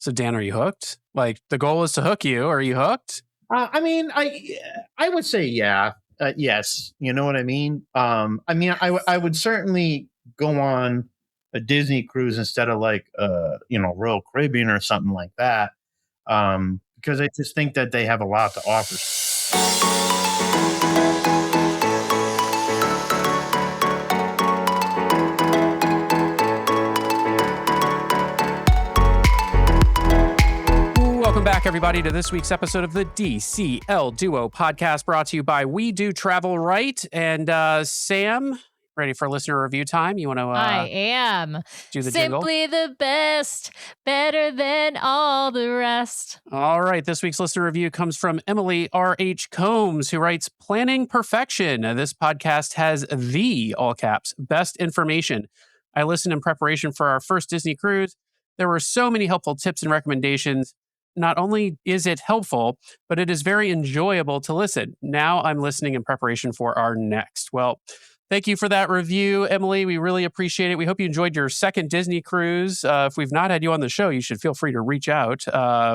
So Dan, are you hooked? Like the goal is to hook you. Are you hooked? I would say yes. You know what I mean? I would certainly go on a Disney cruise instead of like Royal Caribbean or something like that. Because I just think that they have a lot to offer. Welcome back, everybody, to this week's episode of the DCL Duo podcast, brought to you by We Do Travel Right. And Sam, ready for listener review time? You want to? I am. Do the Simply jingle? The best, better than all the rest. All right. This week's listener review comes from Emily R.H. Combs, who writes, "Planning perfection. This podcast has the, all caps, best information. I listened in preparation for our first Disney cruise. There were so many helpful tips and recommendations. Not only is it helpful, but it is very enjoyable to listen. Now I'm listening in preparation for our next." Well, thank you for that review, Emily. We really appreciate it. We hope you enjoyed your second Disney cruise. If we've not had you on the show, you should feel free to reach out.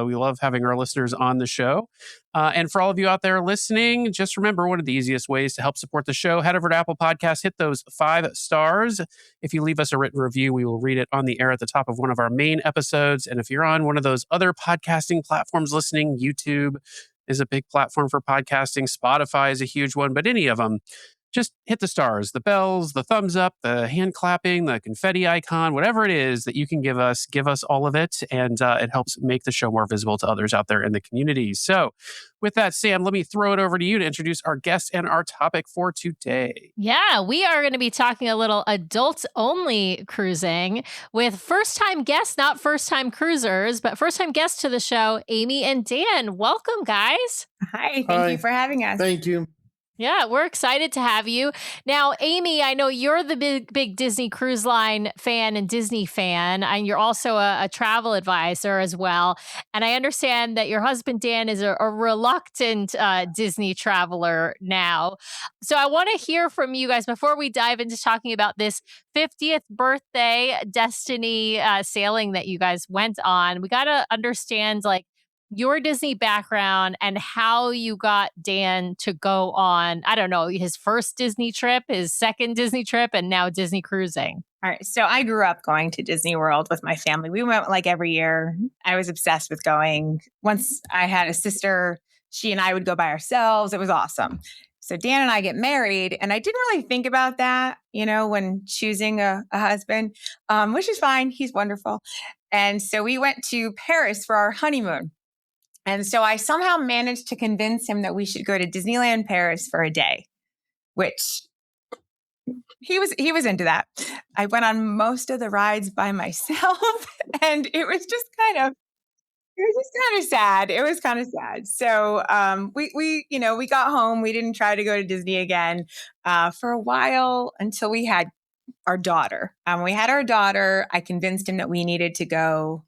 We love having our listeners on the show. And for all of you out there listening, just remember, one of the easiest ways to help support the show, head over to Apple Podcasts, hit those 5 stars. If you leave us a written review, we will read it on the air at the top of one of our main episodes. And if you're on one of those other podcasting platforms listening, YouTube is a big platform for podcasting. Spotify is a huge one, but any of them, just hit the stars, the bells, the thumbs up, the hand clapping, the confetti icon, whatever it is that you can give us all of it. And it helps make the show more visible to others out there in the community. So with that, Sam, let me throw it over to you to introduce our guest and our topic for today. Yeah, we are going to be talking a little adults-only cruising with first-time guests, not first-time cruisers, but first-time guests to the show, Amy and Dan. Welcome, guys. Hi, thank you for having us. Thank you. Yeah, we're excited to have you. Now, Amy, I know you're the big Disney Cruise Line fan and Disney fan, and you're also a travel advisor as well. And I understand that your husband, Dan, is a reluctant Disney traveler now. So I want to hear from you guys before we dive into talking about this 50th birthday Destiny sailing that you guys went on. We got to understand, like, your Disney background and how you got Dan to go on, I don't know, his first Disney trip, his second Disney trip, and now Disney cruising. All right. So I grew up going to Disney World with my family. We went like every year. I was obsessed with going. Once I had a sister, she and I would go by ourselves. It was awesome. So Dan and I get married, and I didn't really think about that, when choosing a husband, which is fine. He's wonderful. And so we went to Paris for our honeymoon. And so I somehow managed to convince him that we should go to Disneyland Paris for a day, which he was into that. I went on most of the rides by myself, and it was just kind of sad. It was kind of sad. So we got home. We didn't try to go to Disney again for a while until we had our daughter. We had our daughter. I convinced him that we needed to go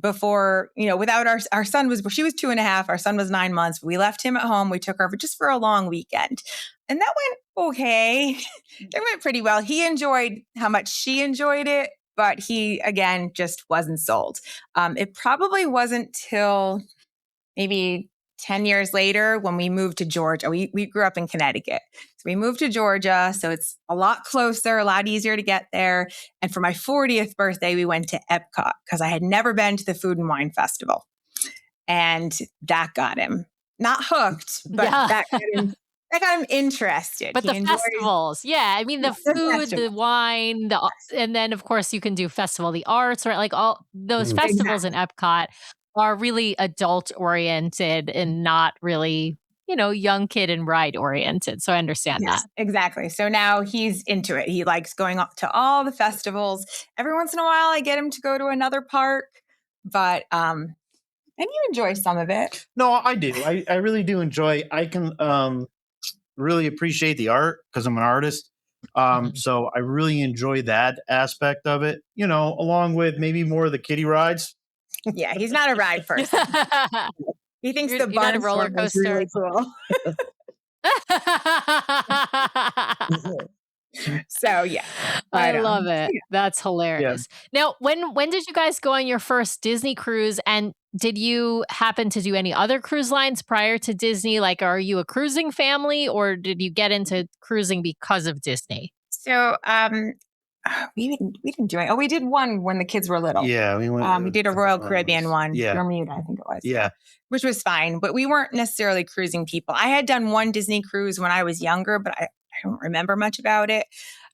before, without our son she was 2.5, our son was 9 months. We left him at home. We took her just for a long weekend, and that went okay. It went pretty well. He enjoyed how much she enjoyed it, but he, again, just wasn't sold. It probably wasn't till maybe 10 years later when we moved to Georgia. We grew up in Connecticut. So we moved to Georgia. So it's a lot closer, a lot easier to get there. And for my 40th birthday, we went to Epcot because I had never been to the Food and Wine Festival. And that got him not hooked, but that got him interested. But the festivals, I mean, the food, the wine, and then of course you can do festival, the arts, right? Like all those festivals in Epcot are really adult oriented and not really, young kid and ride oriented. So I understand that. Exactly. So now he's into it. He likes going up to all the festivals. Every once in a while I get him to go to another park, but and you enjoy some of it. No, I do. I really do enjoy. I can really appreciate the art because I'm an artist. So I really enjoy that aspect of it, along with maybe more of the kiddie rides. Yeah, he's not a ride person. He thinks the bun roller coaster is really cool. So yeah, I but, love it. That's hilarious. Now, when did you guys go on your first Disney cruise? And did you happen to do any other cruise lines prior to Disney? Like, are you a cruising family, or did you get into cruising because of Disney? So we didn't do it. Oh, we did one when the kids were little. Yeah, we went. We did a Royal Caribbean one. Yeah. Bermuda, I think it was. Yeah. Which was fine, but we weren't necessarily cruising people. I had done one Disney cruise when I was younger, but I don't remember much about it.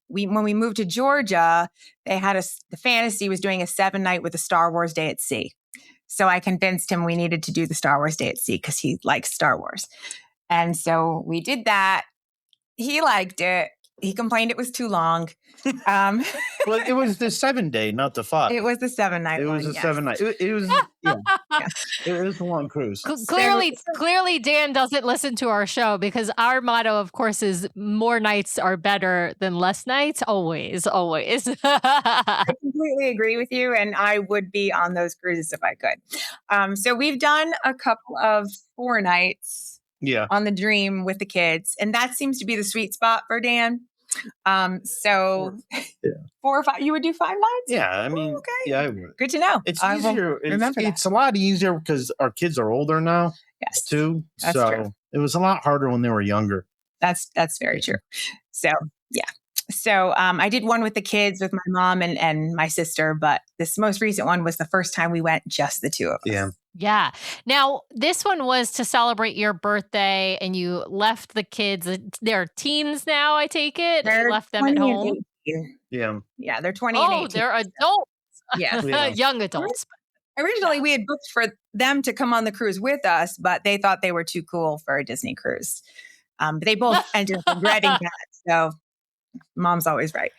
When we moved to Georgia, they had the Fantasy was doing a 7-night with a Star Wars Day at Sea. So I convinced him we needed to do the Star Wars Day at Sea because he likes Star Wars. And so we did that. He liked it. He complained it was too long. Well, it was the 7-day, not the 5. It was the 7-night. It was a 7-night. It was. It was a long cruise. Clearly, Dan doesn't listen to our show because our motto, of course, is more nights are better than less nights. Always, always. I completely agree with you, and I would be on those cruises if I could. So we've done a couple of 4 nights. On the Dream with the kids, and that seems to be the sweet spot for Dan. So 4 or 5, you would do 5 nights? Yeah, I mean, okay. Yeah, I would. Good to know. It's easier. It's a lot easier because our kids are older now. Yes, too. That's true. It was a lot harder when they were younger. That's very true. So yeah. So I did one with the kids with my mom and my sister, but this most recent one was the first time we went just the 2 of us. Yeah. Yeah. Now, this one was to celebrate your birthday, and you left the kids. They're teens now, I take it. You left them at home. Yeah. Yeah, they're 20 and 18. Oh, they're adults. Yeah. Young adults. Originally, we had booked for them to come on the cruise with us, but they thought they were too cool for a Disney cruise. But they both ended up regretting that. So mom's always right.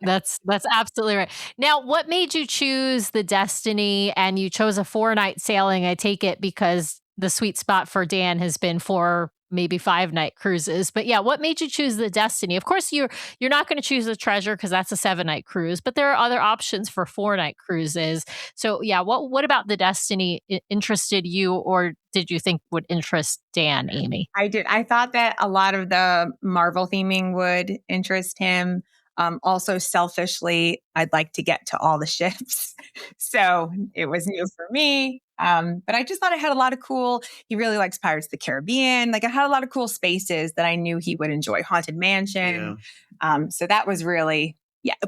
That's absolutely right. Now, what made you choose the Destiny, and you chose a 4-night sailing? I take it because the sweet spot for Dan has been 4, maybe 5-night cruises. But yeah, what made you choose the Destiny? Of course, you're not going to choose the Treasure because that's a 7-night cruise, but there are other options for 4-night cruises. So yeah, what about the Destiny interested you, or did you think would interest Dan, Amy? I did. I thought that a lot of the Marvel theming would interest him. Also, selfishly, I'd like to get to all the ships. So it was new for me. But I just thought it had a lot of cool, he really likes Pirates of the Caribbean. Like, it had a lot of cool spaces that I knew he would enjoy. Haunted Mansion. Yeah. So that was really,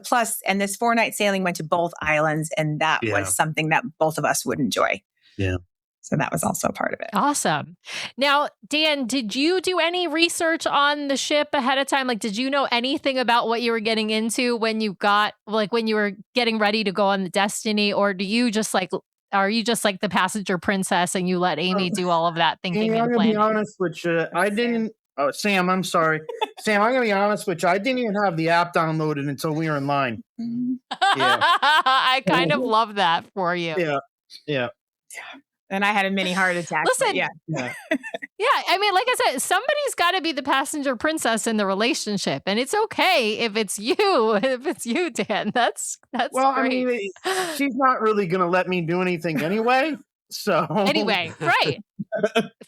plus, and this 4-night sailing went to both islands, and that was something that both of us would enjoy. Yeah. So that was also part of it. Awesome. Now, Dan, did you do any research on the ship ahead of time? Like, did you know anything about what you were getting into when you were getting ready to go on the Destiny? Or are you just like the passenger princess and you let Amy do all of that thinking and planning? I'm going to be honest with you. I didn't. Oh, Sam, I'm sorry. Sam, I'm going to be honest with you. I didn't even have the app downloaded until we were in line. Yeah. I kind of love that for you. Yeah. And I had a mini heart attack. Listen, yeah. I mean, like I said, somebody's got to be the passenger princess in the relationship, and it's okay if it's you. If it's you, Dan, that's well. Great. I mean, she's not really going to let me do anything anyway. So anyway, right?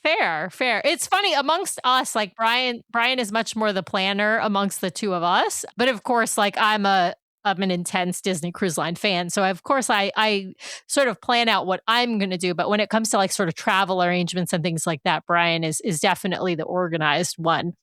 Fair. It's funny amongst us. Like Brian is much more the planner amongst the 2 of us, but of course, like I'm an intense Disney Cruise Line fan. So of course I sort of plan out what I'm going to do. But when it comes to like sort of travel arrangements and things like that, Brian is definitely the organized one.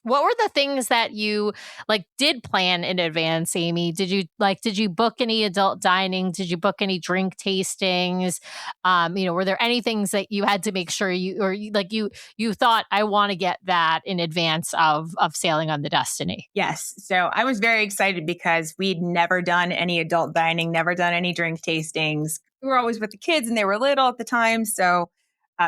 What were the things that you like did plan in advance, Amy? Did you book any adult dining? Did you book any drink tastings? Were there any things that you had to make sure you thought I want to get that in advance of sailing on the Destiny? Yes. So I was very excited because we'd never done any adult dining, never done any drink tastings. We were always with the kids and they were little at the time. So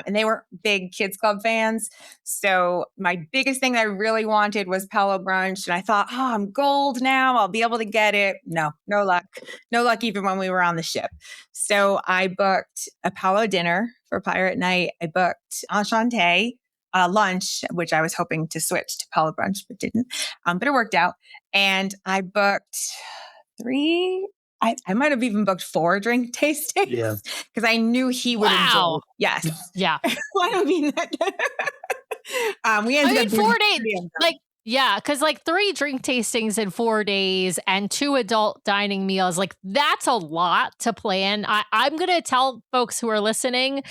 and they were big kids club fans. So my biggest thing that I really wanted was Palo brunch. And I thought, I'm gold now. I'll be able to get it. No luck. No luck even when we were on the ship. So I booked a Palo dinner for Pirate Night. I booked Enchante lunch, which I was hoping to switch to Palo brunch, but didn't. But it worked out. And I booked 3... I might have even booked 4 drink tastings because I knew he would enjoy. Yes. Yeah. Well, I mean, we ended up 4 days. Like Yeah, because like 3 drink tastings in 4 days and 2 adult dining meals, like that's a lot to plan. I'm going to tell folks who are listening,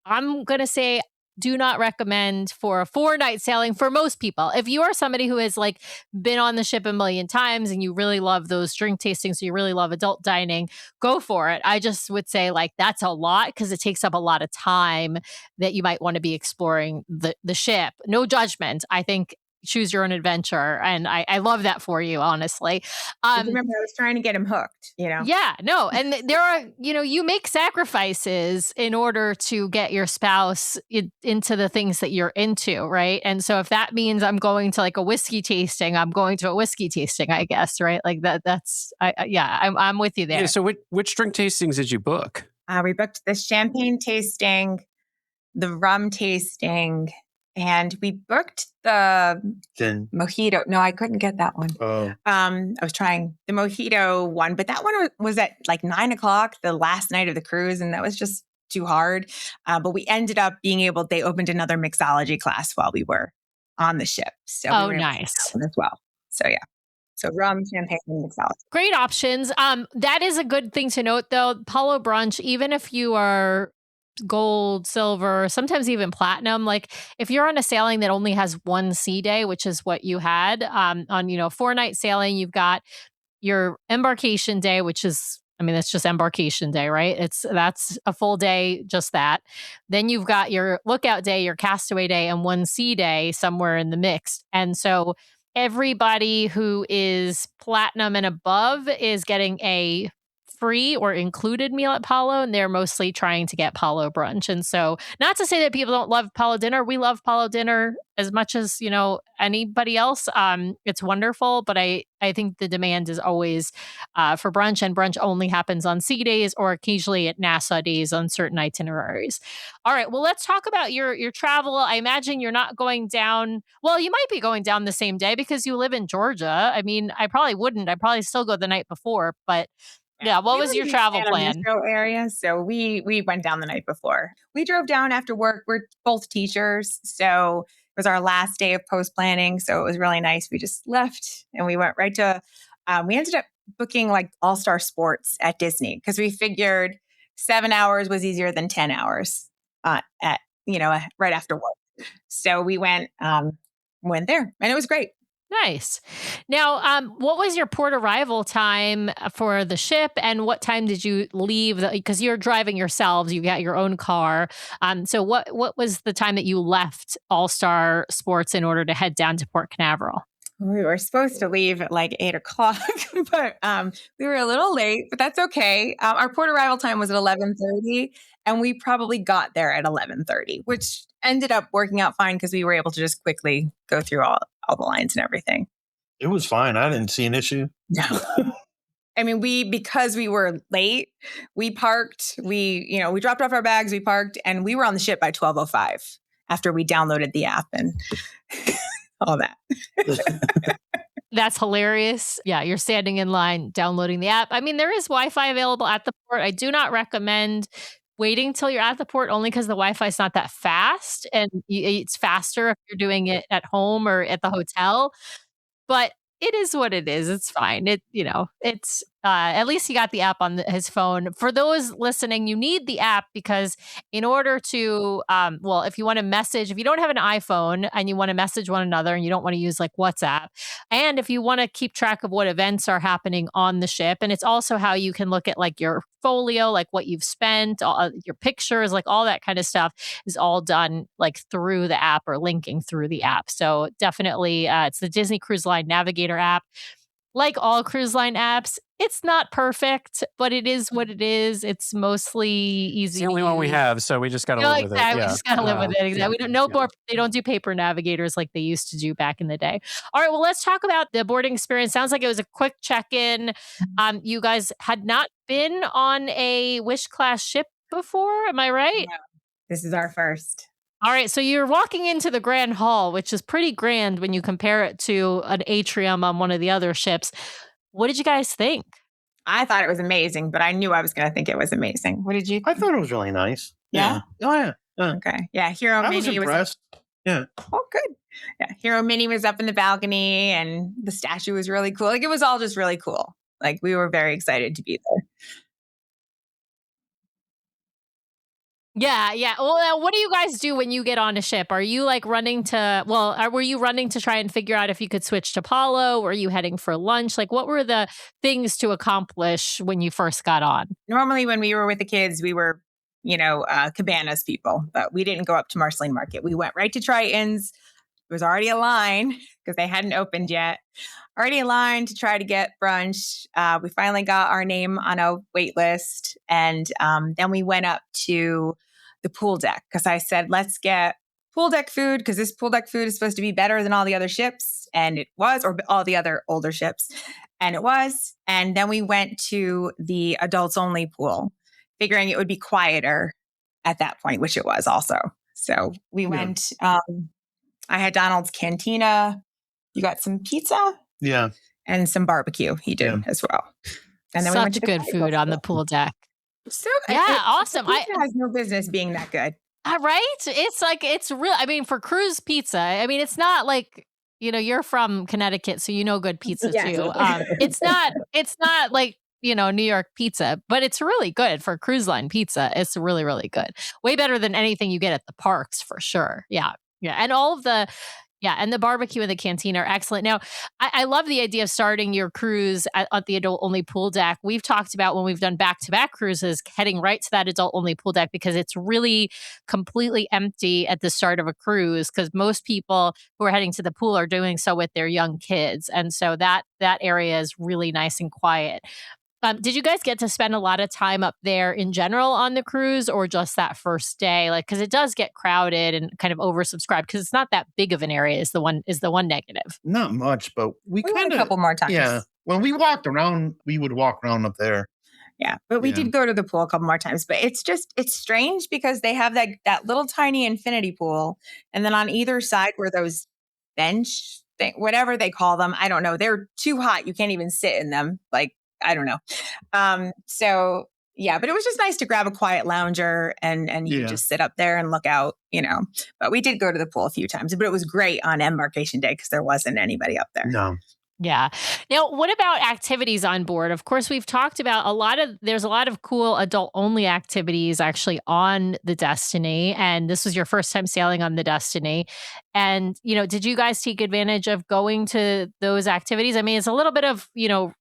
I'm going to say, do not recommend for a 4-night sailing for most people. If you are somebody who has like been on the ship a million times and you really love those drink tastings, so you really love adult dining, go for it. I just would say like that's a lot because it takes up a lot of time that you might want to be exploring the ship. No judgment. I think choose your own adventure. And I love that for you, honestly. Remember, I was trying to get him hooked, Yeah, no. And there are, you make sacrifices in order to get your spouse into the things that you're into, right? And so if that means I'm going to like a whiskey tasting, I'm going to a whiskey tasting, I guess, right? Like I'm with you there. Yeah, so which drink tastings did you book? We booked the champagne tasting, the rum tasting, and we booked the mojito. No, I couldn't get that one. Oh. I was trying the mojito one, but that one was at like 9:00 the last night of the cruise, and that was just too hard. But we ended up being able. They opened another mixology class while we were on the ship, so we were able to do nice that one as well. So yeah. So rum, champagne, and mixology. Great options. That is a good thing to note, though. Palo brunch, even if you are gold, silver, sometimes even platinum. Like if you're on a sailing that only has one sea day, which is what you had on 4-night sailing, you've got your embarkation day, which is, that's just embarkation day, right? That's a full day, just that. Then you've got your lookout day, your castaway day, and one sea day somewhere in the mix. And so everybody who is platinum and above is getting a free or included meal at Palo, and they're mostly trying to get Palo brunch. And so not to say that people don't love Palo dinner. We love Palo dinner as much as, anybody else. It's wonderful, but I think the demand is always for brunch, and brunch only happens on sea days or occasionally at Nassau days on certain itineraries. All right, well, let's talk about your travel. I imagine you're not going down. Well, you might be going down the same day because you live in Georgia. I probably wouldn't. I'd probably still go the night before, but yeah, what was your travel plan? Metro area, so we went down the night before. We drove down after work. We're both teachers, so it was our last day of post planning. So it was really nice. We just left and we went right to. We ended up booking like All-Star Sports at Disney because we figured 7 hours was easier than 10 hours at right after work. So we went there, and it was great. Nice. Now, what was your port arrival time for the ship, and what time did you leave? Because you're driving yourselves, you got your own car. So what was the time that you left All-Star Sports in order to head down to Port Canaveral? We were supposed to leave at like 8:00, but we were a little late, but that's okay. Our port arrival time was at 11:30, and we probably got there at 11:30, which ended up working out fine because we were able to just quickly go through all the lines and everything. It was fine. I didn't see an issue. No. Because we were late, we parked, we dropped off our bags, we parked, and we were on the ship by 12:05 after we downloaded the app and all that. That's hilarious. Yeah, you're standing in line, downloading the app. There is Wi-Fi available at the port. I do not recommend waiting till you're at the port only because the Wi-Fi is not that fast, and it's faster if you're doing it at home or at the hotel. But it is what it is. It's fine. It's at least he got the app on his phone. For those listening, you need the app because in order to, if you want to message, if you don't have an iPhone and you want to message one another and you don't want to use like WhatsApp, and if you want to keep track of what events are happening on the ship, and it's also how you can look at like your folio, like what you've spent, your pictures, like all that kind of stuff is all done like through the app or linking through the app. So definitely it's the Disney Cruise Line Navigator app. Like all cruise line apps, it's not perfect, but it is what it is. It's mostly easy. It's the only one we have, so we just got to live with it. Yeah. We just got to live with it. Exactly. We don't know more. They don't do paper navigators like they used to do back in the day. All right. Well, let's talk about the boarding experience. Sounds like it was a quick check-in. You guys had not been on a Wish class ship before. Am I right? No, this is our first. All right, so you're walking into the Grand Hall, which is pretty grand when you compare it to an atrium on one of the other ships. What did you guys think? I thought it was amazing, but I knew I was going to think it was amazing. What did you think? I thought it was really nice. Yeah? Oh, yeah. Okay. Yeah, Hero I Mini was impressed. Yeah. Oh, good. Yeah. Hero Mini was up in the balcony and the statue was really cool. Like it was all just really cool. Like we were very excited to be there. Yeah, yeah. Well, what do you guys do when you get on a ship? Are you like running to, were you running to try and figure out if you could switch to Palo? Were you heading for lunch? Like, what were the things to accomplish when you first got on? Normally when we were with the kids, we were, cabanas people, but we didn't go up to Marceline Market. We went right to Triton's. There was already a line because they hadn't opened yet. Already a line to try to get brunch. We finally got our name on a wait list. And then we went up to the pool deck because I said, let's get pool deck food because this pool deck food is supposed to be better than all the other ships. And it was, or all the other older ships. And it was. And then we went to the adults only pool, figuring it would be quieter at that point, which it was also. So we went, I had Donald's Cantina. You got some pizza? Yeah. And some barbecue he did as well. And then we went Such to good food on the pool deck. So Awesome. Pizza has no business being that good. Right? It's like, it's real. I mean, for cruise pizza, I mean, it's not like, you're from Connecticut, so you know good pizza too. It's not like, New York pizza, but it's really good for cruise line pizza. It's really, really good. Way better than anything you get at the parks for sure. Yeah. Yeah. And and the barbecue in the canteen are excellent. Now, I love the idea of starting your cruise at the adult-only pool deck. We've talked about when we've done back-to-back cruises, heading right to that adult-only pool deck because it's really completely empty at the start of a cruise because most people who are heading to the pool are doing so with their young kids. And so that area is really nice and quiet. Did you guys get to spend a lot of time up there in general on the cruise or just that first day? Like, because it does get crowded and kind of oversubscribed because it's not that big of an area is the one negative. Not much, but we kind went of a couple more times. Yeah. When we walked around, we would walk around up there. Yeah. But we did go to the pool a couple more times. But it's strange because they have that little tiny infinity pool. And then on either side were those bench whatever they call them. I don't know. They're too hot. You can't even sit in them. Like, I don't know. So yeah, but it was just nice to grab a quiet lounger and you could just sit up there and look out, but we did go to the pool a few times, but it was great on embarkation day because there wasn't anybody up there. No. Yeah. Now, what about activities on board? Of course, we've talked about there's a lot of cool adult only activities actually on the Destiny. And this was your first time sailing on the Destiny. And, did you guys take advantage of going to those activities? I mean, it's a little bit of,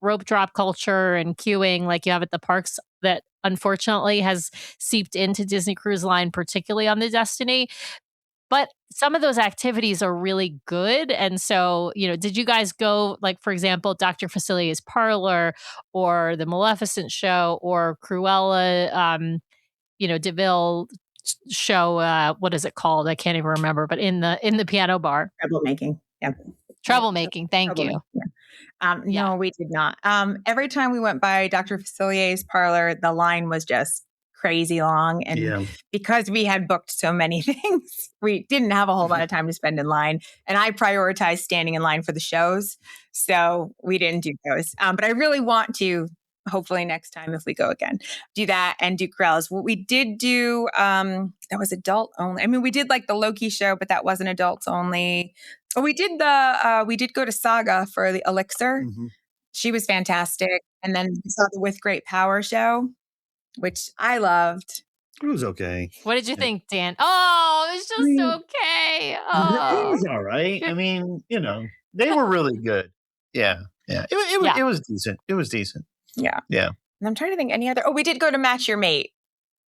rope drop culture and queuing like you have at the parks that unfortunately has seeped into Disney Cruise Line, particularly on the Destiny. But some of those activities are really good. And so, did you guys go, like, for example, Dr. Facilier's Parlor or the Maleficent show or Cruella, DeVille show? What is it called? I can't even remember, but in the piano bar. Troublemaking. Yeah. Troublemaking. Thank you. Yeah. No, we did not. Every time we went by Dr. Facilier's Parlor, the line was just crazy long. And because we had booked so many things, we didn't have a whole lot of time to spend in line. And I prioritized standing in line for the shows. So we didn't do those. But I really want to, hopefully next time if we go again, do that and do Cruella's. What we did do, that was adult only. I mean, we did like the Loki show, but that wasn't adults only. But we did go to Saga for the Elixir. Mm-hmm. She was fantastic. And then we saw the With Great Power show, which I loved. It was okay. What did you think, Dan? Oh, it was just okay. It was all right. I mean, they were really good. Yeah. Yeah. It was decent. It was decent. Yeah. Yeah. And I'm trying to think any other. Oh, we did go to Match Your Mate.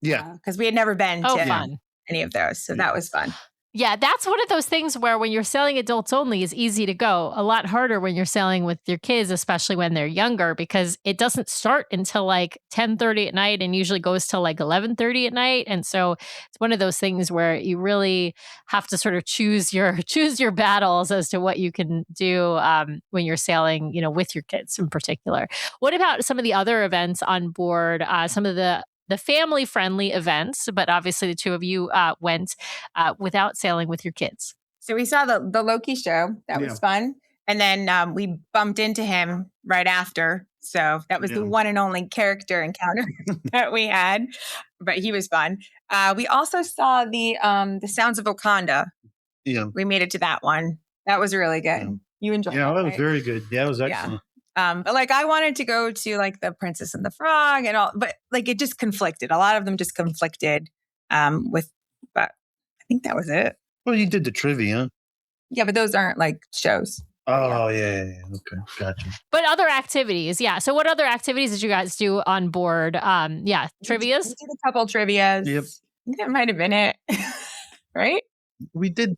Yeah. Because we had never been to fun. Any of those. So that was fun. Yeah, that's one of those things where when you're sailing adults only is easy to go. A lot harder when you're sailing with your kids, especially when they're younger, because it doesn't start until like 10:30 at night and usually goes till like 11:30 at night. And so it's one of those things where you really have to sort of choose your battles as to what you can do when you're sailing, with your kids in particular. What about some of the other events on board? Some of the family-friendly events, but obviously the two of you went without sailing with your kids. So we saw the Loki show. That was fun. And then we bumped into him right after. So that was the one and only character encounter that we had. But he was fun. We also saw the Sounds of Wakanda. Yeah. We made it to that one. That was really good. Yeah. You enjoyed Yeah, that, that was right? very good. Yeah, it was excellent. But like I wanted to go to like the Princess and the Frog and all, but like it just conflicted. A lot of them just conflicted with, but I think that was it. Well, you did the trivia. Yeah, but those aren't like shows. Oh, yeah. Okay, gotcha. But other activities, yeah. So what other activities did you guys do on board? Yeah, trivias? We did a couple trivias. Yep. I think that might have been it. Right? We did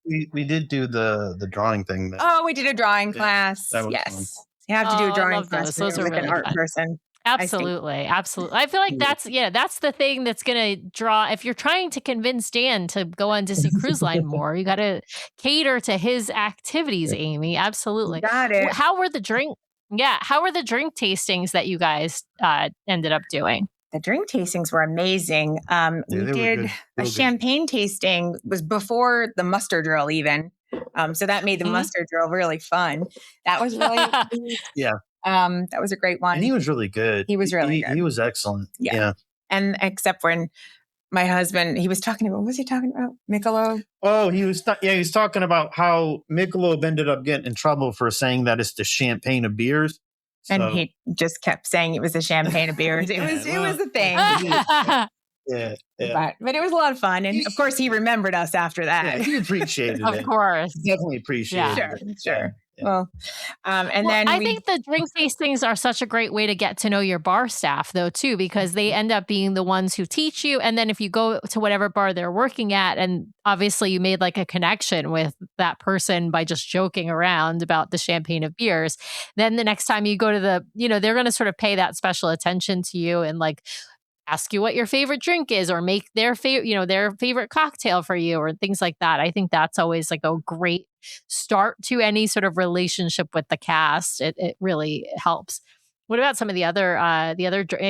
we did do the drawing thing. Oh, we did a drawing Yeah, class. that was Yes. fun. You have to do Oh, a I drawing love class those. when Those you're are like an really art fun. person. Absolutely. I feel like that's the thing that's gonna draw. If you're trying to convince Dan to go on Disney Cruise Line more, you got to cater to his activities, Amy. Absolutely. Got it. How were the drink? Yeah, how were the drink tastings that you guys ended up doing? The drink tastings were amazing. We they were did good. a Real good. champagne tasting was before the muster drill even. So that made the Mhm. muster drill really fun. That was really Yeah. that was a great one. And he was really good. He was really good. He was excellent. Yeah. Yeah. And except when my husband, he was talking about, what was he talking about? Michelob? Oh, he was talking about how Michelob ended up getting in trouble for saying that it's the champagne of beers. And So, he just kept saying it was a champagne of beers. It was a thing. yeah. But it was a lot of fun. And of course he remembered us after Yeah, that. he appreciated Of it. course. Definitely appreciated Yeah. it. Sure. Yeah. Well, and Well, then I think the drink tastings are such a great way to get to know your bar staff, though, too, because they end up being the ones who teach you. And then if you go to whatever bar they're working at, and obviously you made like a connection with that person by just joking around about the champagne of beers, then the next time you go to they're going to sort of pay that special attention to you and like ask you what your favorite drink is or make their favorite cocktail for you or things like that. I think that's always like a great start to any sort of relationship with the cast. It really helps. What about some of the other I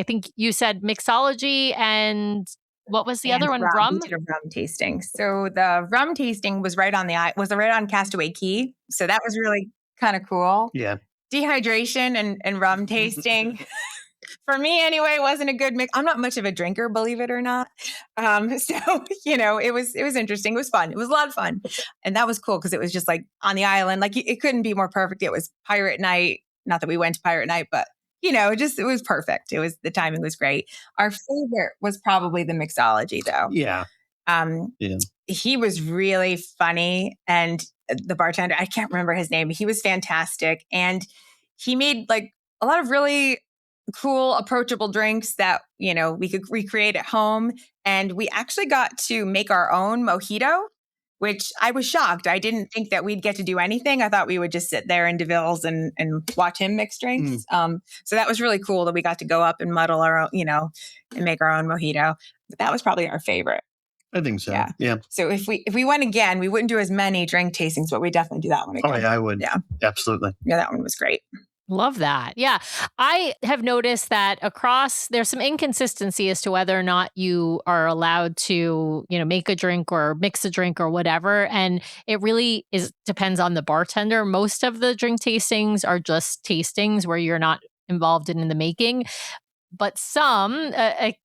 think you said mixology and what was the other one? Rum? We did a rum tasting. So the rum tasting was right on Castaway Cay. So that was really kind of cool. Yeah. Dehydration and rum tasting. For me anyway, wasn't a good mix. I'm not much of a drinker, believe it or not. So, it was interesting. It was fun. It was a lot of fun. And that was cool because it was just like on the island, like it couldn't be more perfect. It was pirate night. Not that we went to pirate night, but it was perfect. The timing was great. Our favorite was probably the mixology though. Yeah. He was really funny. And the bartender, I can't remember his name, but he was fantastic. And he made like a lot of really cool, approachable drinks that, we could recreate at home. And we actually got to make our own mojito, which I was shocked. I didn't think that we'd get to do anything. I thought we would just sit there in DeVille's and watch him mix drinks. So that was really cool that we got to go up and muddle our own, and make our own mojito. But that was probably our favorite. I think so. Yeah. Yeah. So if we went again, we wouldn't do as many drink tastings, but we definitely do that one again. Oh, yeah, I would. Yeah. Absolutely. Yeah, that one was great. Love that. Yeah. I have noticed that there's some inconsistency as to whether or not you are allowed to, make a drink or mix a drink or whatever. And it really depends on the bartender. Most of the drink tastings are just tastings where you're not involved in the making. But some,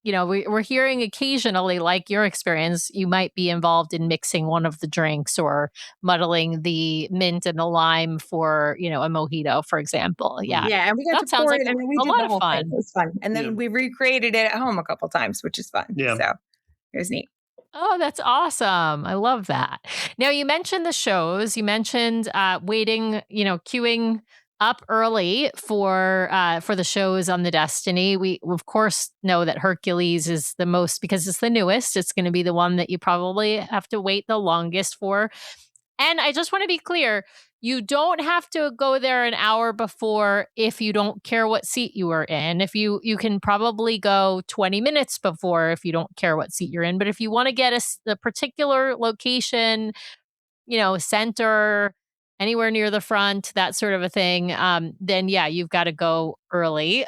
we're hearing occasionally, like your experience, you might be involved in mixing one of the drinks or muddling the mint and the lime for, a mojito, for example. Yeah. Yeah. And we got That to sounds pour like it and we a did lot the of whole fun. thing. It was fun. And then we recreated it at home a couple times, which is fun. Yeah. So it was neat. Oh, that's awesome. I love that. Now, you mentioned the shows. You mentioned waiting, queuing up early for the shows on the Destiny. We, of course, know that Hercules is the most, because it's the newest. It's going to be the one that you probably have to wait the longest for. And I just want to be clear, you don't have to go there an hour before if you don't care what seat you are in. If you can probably go 20 minutes before if you don't care what seat you're in. But if you want to get a particular location, center, anywhere near the front, that sort of a thing, then yeah, you've got to go early,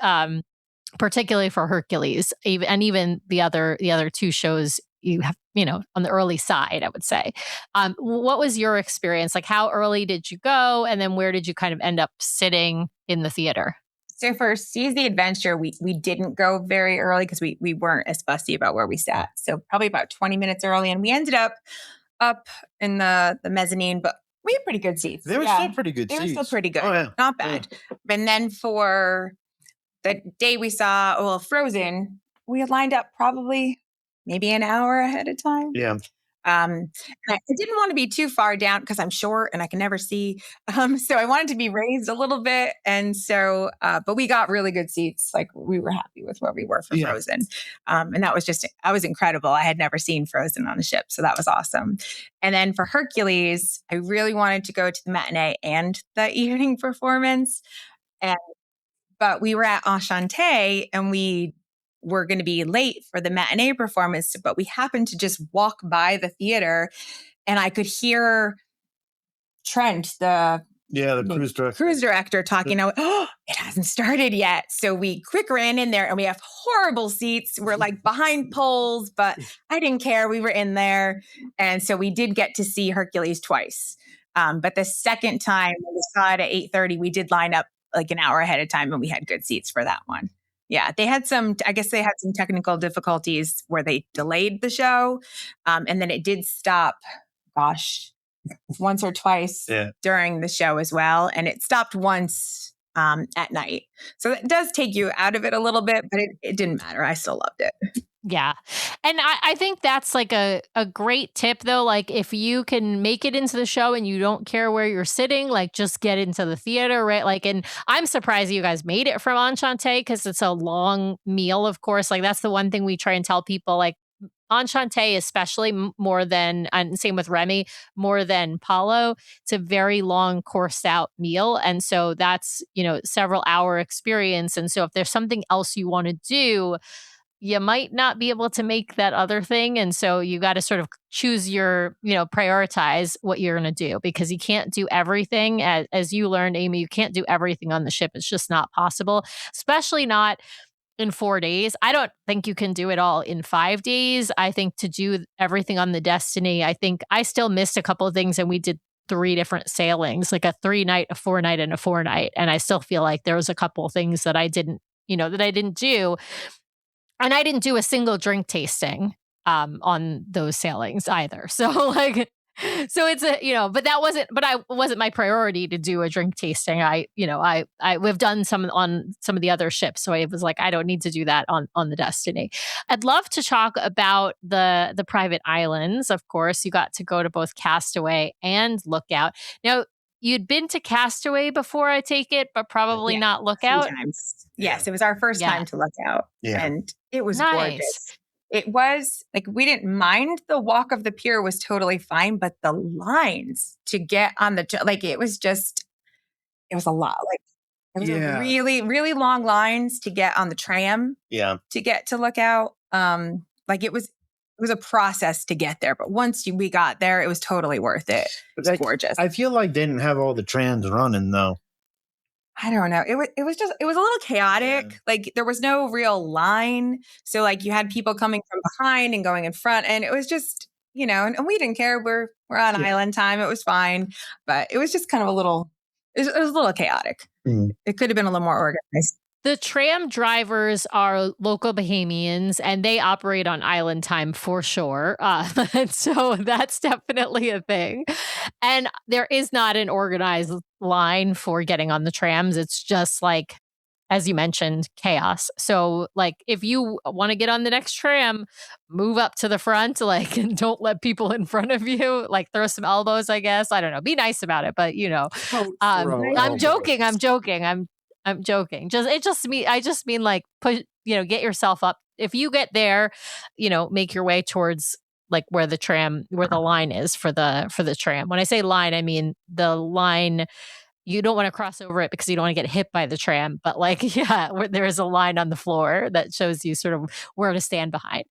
particularly for Hercules. Even the other two shows you have, on the early side, I would say. What was your experience? Like, how early did you go? And then where did you kind of end up sitting in the theater? So for Seize the Adventure, we didn't go very early because we weren't as fussy about where we sat. So probably about 20 minutes early. And we ended up up in the mezzanine, but we had pretty good seats. They were still pretty good They seats. were still pretty good. Oh, yeah. Not bad. And then for the day we saw, Frozen, we had lined up probably maybe an hour ahead of time. Yeah. And I didn't want to be too far down because I'm short and I can never see. So I wanted to be raised a little bit. And so, but we got really good seats. Like we were happy with where we were for Frozen. And that was incredible. I had never seen Frozen on a ship. So that was awesome. And then for Hercules, I really wanted to go to the matinee and the evening performance. But we were at Enchante and we were going to be late for the matinee performance, but we happened to just walk by the theater and I could hear Trent, the cruise director talking. Oh, it hasn't started yet. So we quick ran in there and we have horrible seats. We're like behind poles, but I didn't care. We were in there. And so we did get to see Hercules twice. But the second time when we saw it at 8:30, we did line up like an hour ahead of time and we had good seats for that one. Yeah, they had some technical difficulties where they delayed the show. And then it did stop, once or twice during the show as well. And it stopped once at night. So it does take you out of it a little bit, but it didn't matter. I still loved it. Yeah. And I think that's like a great tip though. Like if you can make it into the show and you don't care where you're sitting, like just get into the theater, right? Like, and I'm surprised you guys made it from Enchante because it's a long meal, of course. Like that's the one thing we try and tell people, like Enchante, especially more than, and same with Remy, more than Palo, it's a very long coursed out meal. And so that's, several hour experience. And so if there's something else you want to do, you might not be able to make that other thing. And so you got to sort of choose your, prioritize what you're going to do because you can't do everything. As you learned, Amy, you can't do everything on the ship. It's just not possible, especially not in 4 days. I don't think you can do it all in 5 days. I think to do everything on the Destiny, I think I still missed a couple of things and we did 3 different sailings, like a 3-night, a 4-night, and a 4-night. And I still feel like there was a couple of things that I didn't do. And I didn't do a single drink tasting on those sailings either. So it's but I wasn't my priority to do a drink tasting. We've done some on some of the other ships. So I was like, I don't need to do that on the Destiny. I'd love to talk about the private islands. Of course, you got to go to both Castaway and Lookout. Now, you'd been to Castaway before, I take it, but probably not Lookout. Yes, it was our first time to Lookout. Yeah. And it was gorgeous. It was like, we didn't mind the walk of the pier was totally fine, but the lines to get on it was a lot. Like it was a really, really long lines to get on the tram. Yeah. To get to Lookout. It was a process to get there, but once we got there, it was totally worth it. It was gorgeous. I feel like they didn't have all the trams running though. I don't know. It was a little chaotic. Yeah. Like there was no real line. So like you had people coming from behind and going in front, and it was just, and we didn't care. We're on island time. It was fine, but it was just kind of it was a little chaotic. Mm. It could have been a little more organized. The tram drivers are local Bahamians and they operate on island time for sure. So that's definitely a thing. And there is not an organized line for getting on the trams. It's just like, as you mentioned, chaos. So like if you want to get on the next tram, move up to the front, and don't let people in front of you, throw some elbows, I guess. I don't know. Be nice about it. But I'm joking. I'm joking. I just mean push, get yourself up. If you get there, make your way towards where the line is for the tram. When I say line, I mean the line. You don't want to cross over it because you don't want to get hit by the tram. But where there is a line on the floor that shows you sort of where to stand behind.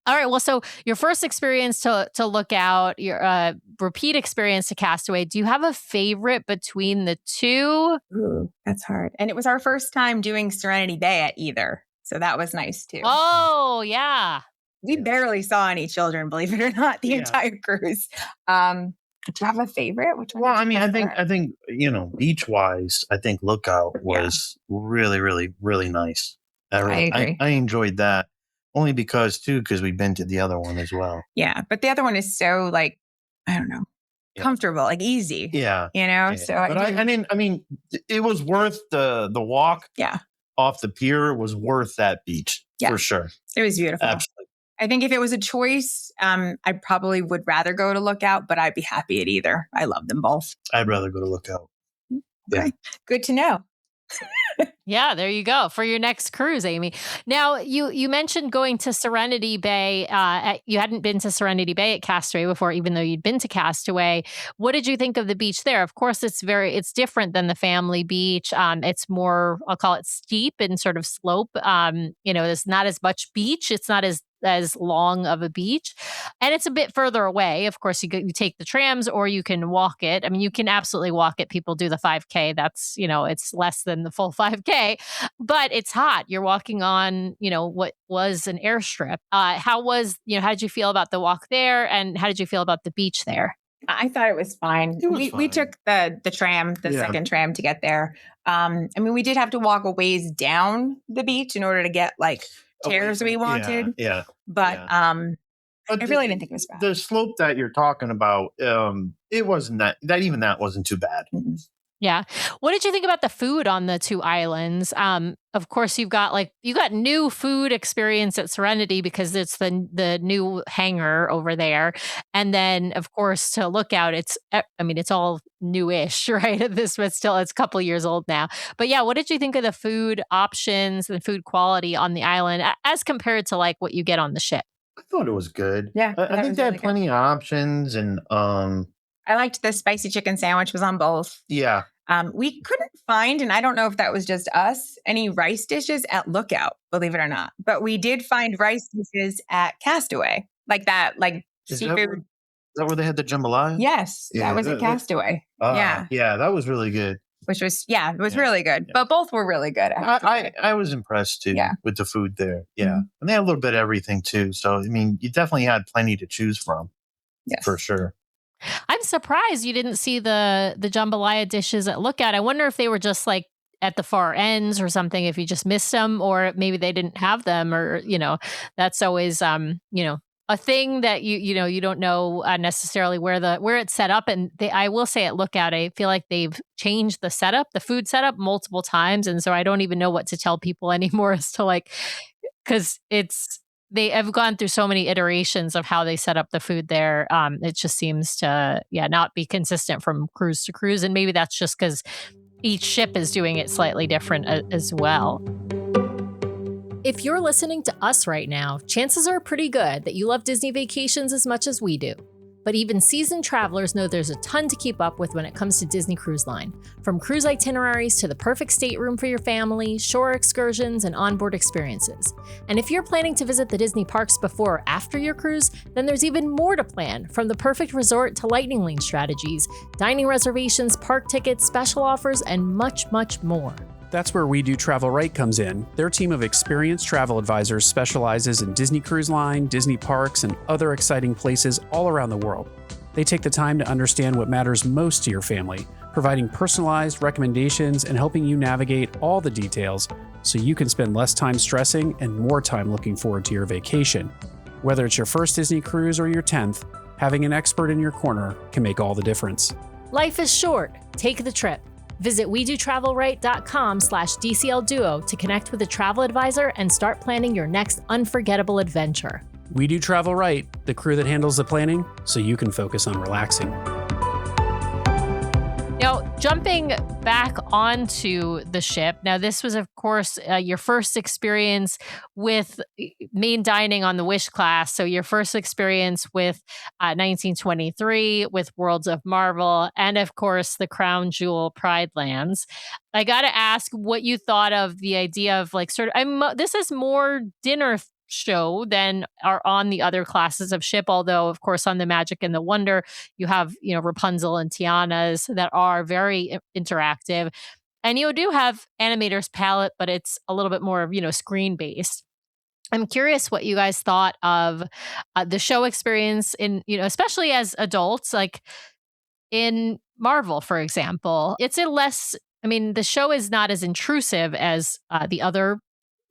All right. Well, so your first experience to Lookout, your repeat experience to Castaway, do you have a favorite between the two? Ooh, that's hard. And it was our first time doing Serenity Bay at either. So that was nice too. Oh, yeah. We barely saw any children, believe it or not, the entire cruise. Do you have a favorite? Which one? Well, I mean, I think, beach wise, I think Lookout was really, really, really nice. I agree. I enjoyed that. Only because we've been to the other one as well. Yeah, but the other one is so I don't know, Yeah. comfortable, like easy. Yeah. You know, Yeah. so But I mean, it was worth the walk. Yeah. Off the pier was worth that beach for sure. It was beautiful. Absolutely. I think if it was a choice, I probably would rather go to Lookout, but I'd be happy at either. I love them both. I'd rather go to Lookout. Okay. Yeah. Good to know. Yeah, there you go for your next cruise, Amy. Now, you mentioned going to Serenity Bay. You hadn't been to Serenity Bay at Castaway before, even though you'd been to Castaway. What did you think of the beach there? Of course, it's different than the family beach. It's more, I'll call it steep and sort of slope. There's not as much beach. It's not as long of a beach, and it's a bit further away. Of course, you take the trams or you can walk it. I mean, you can absolutely walk it. People do the 5K. That's, it's less than the full 5K, but it's hot. You're walking on, what was an airstrip. How did you feel about the walk there, and how did you feel about the beach there? I thought it was fine. We took the tram, the second tram to get there. We did have to walk a ways down the beach in order to get chairs we wanted. Yeah. But I really didn't think it was bad. The slope that you're talking about, it wasn't that wasn't too bad. Mm-hmm. Yeah. What did you think about the food on the two islands? Of course, you got new food experience at Serenity because it's the new hangar over there. And then, of course, to Lookout, it's all newish, right? But still, it's a couple years old now. But yeah, what did you think of the food options and food quality on the island as compared to what you get on the ship? I thought it was good. Yeah. I think they had plenty of options, and I liked the spicy chicken sandwich was on both. Yeah. We couldn't find, and I don't know if that was just us, any rice dishes at Lookout, believe it or not. But we did find rice dishes at Castaway, seafood. Is that where they had the jambalaya? Yes, that was at Castaway. Yeah, that was really good. Which was, it was really good. Yeah. But both were really good. I was impressed too with the food there. Yeah. Mm-hmm. And they had a little bit of everything too. So, you definitely had plenty to choose from. Yes. For sure. I'm surprised you didn't see the jambalaya dishes at Lookout. I wonder if they were just at the far ends or something, if you just missed them, or maybe they didn't have them, or, that's always, a thing that you don't know necessarily where it's set up. And I will say at Lookout, I feel like they've changed the food setup multiple times. And so I don't even know what to tell people anymore as to because they have gone through so many iterations of how they set up the food there. It just seems to, not be consistent from cruise to cruise. And maybe that's just because each ship is doing it slightly different as well. If you're listening to us right now, chances are pretty good that you love Disney vacations as much as we do. But even seasoned travelers know there's a ton to keep up with when it comes to Disney Cruise Line. From cruise itineraries to the perfect stateroom for your family, shore excursions, and onboard experiences. And if you're planning to visit the Disney parks before or after your cruise, then there's even more to plan, from the perfect resort to lightning lane strategies, dining reservations, park tickets, special offers, and much, much more. That's where We Do Travel Right comes in. Their team of experienced travel advisors specializes in Disney Cruise Line, Disney parks, and other exciting places all around the world. They take the time to understand what matters most to your family, providing personalized recommendations and helping you navigate all the details so you can spend less time stressing and more time looking forward to your vacation. Whether it's your first Disney cruise or your 10th, having an expert in your corner can make all the difference. Life is short. Take the trip. Visit WeDoTravelRight.com/DCLDuo to connect with a travel advisor and start planning your next unforgettable adventure. We Do Travel Right, the crew that handles the planning so you can focus on relaxing. Now, jumping back onto the ship. Now, this was, of course, your first experience with main dining on the Wish class. So your first experience with 1923, with Worlds of Marvel, and, of course, the Crown Jewel Pride Lands. I got to ask what you thought of the idea of this is more dinner show than are on the other classes of ship, although of course on the Magic and the Wonder you have Rapunzel and Tiana's that are very interactive, and you do have Animator's Palette, but it's a little bit more screen based. I'm curious what you guys thought of the show experience in especially as adults, like in Marvel, for example. It's the show is not as intrusive as the other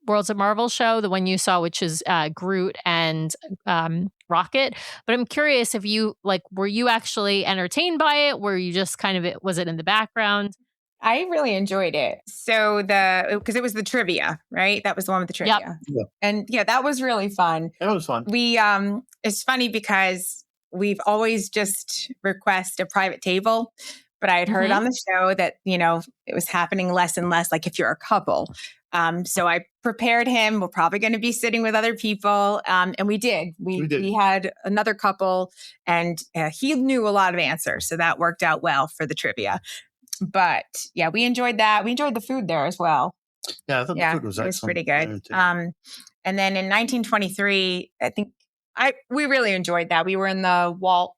Worlds of Marvel show, the one you saw, which is Groot and Rocket. But I'm curious if you were you actually entertained by it? Were you just kind of was it in the background? I really enjoyed it. So because it was the trivia, right? That was the one with the trivia. Yeah. And yeah, that was really fun. It was fun. It's funny because we've always just request a private table, but I had heard on the show that, it was happening less and less, like if you're a couple. So I prepared him. We're probably going to be sitting with other people. And we did. We had another couple and he knew a lot of answers. So that worked out well for the trivia. But yeah, we enjoyed that. We enjoyed the food there as well. Yeah, I thought the food was excellent. It was pretty good. And then in 1923, I think we really enjoyed that. We were in the Walt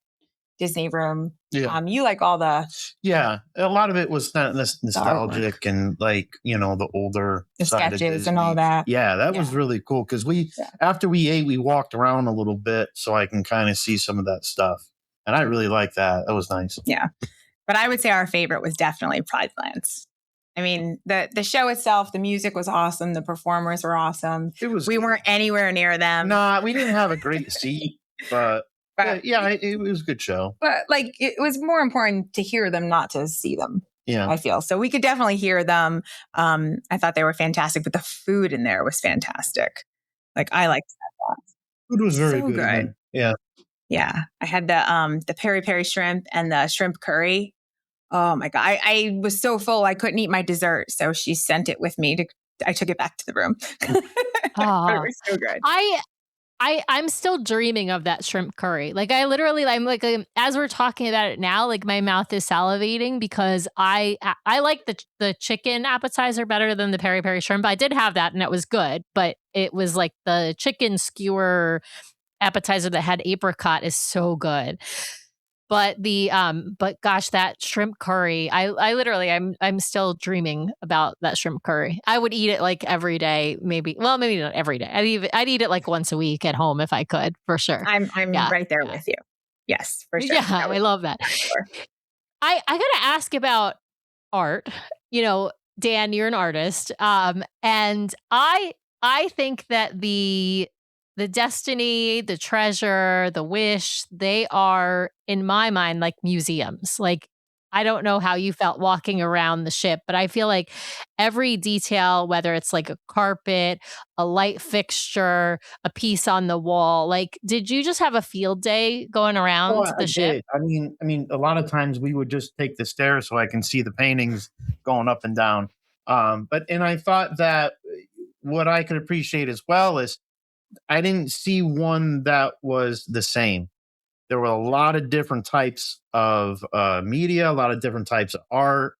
Disney room. Yeah. You like all the... Yeah, a lot of it was nostalgic and the older the sketches and all that. Yeah, that was really cool because after we ate, we walked around a little bit so I can kind of see some of that stuff. And I really like that. That was nice. Yeah. But I would say our favorite was definitely Pride Lands. I mean, the show itself, the music was awesome. The performers were awesome. We weren't anywhere near them. No, we didn't have a great seat, but it was a good show. But it was more important to hear them, not to see them. Yeah, I feel so. We could definitely hear them. I thought they were fantastic, but the food in there was fantastic. I liked that a lot. Food was very good. Yeah. Yeah, I had the peri peri shrimp and the shrimp curry. Oh my God, I was so full I couldn't eat my dessert, so she sent it with me. I took it back to the room. But it was so good. I'm still dreaming of that shrimp curry. I'm as we're talking about it now, my mouth is salivating because I like the chicken appetizer better than the peri peri shrimp. I did have that and it was good, but it was the chicken skewer appetizer that had apricot is so good. But but gosh, that shrimp curry, I literally, I'm still dreaming about that shrimp curry. I would eat it every day, maybe not every day. I'd eat it once a week at home if I could, for sure. I'm right there with you. Yes, for sure. Yeah, I love that. Sure. I gotta ask about art. Dan, you're an artist, and I think that the destiny, the treasure, the wish, they are, in my mind, like museums. I don't know how you felt walking around the ship, but I feel like every detail, whether it's a carpet, a light fixture, a piece on the wall, did you just have a field day going around the ship? I mean, a lot of times we would just take the stairs so I can see the paintings going up and down. And I thought that what I could appreciate as well is I didn't see one that was the same. There were a lot of different types of media, a lot of different types of art.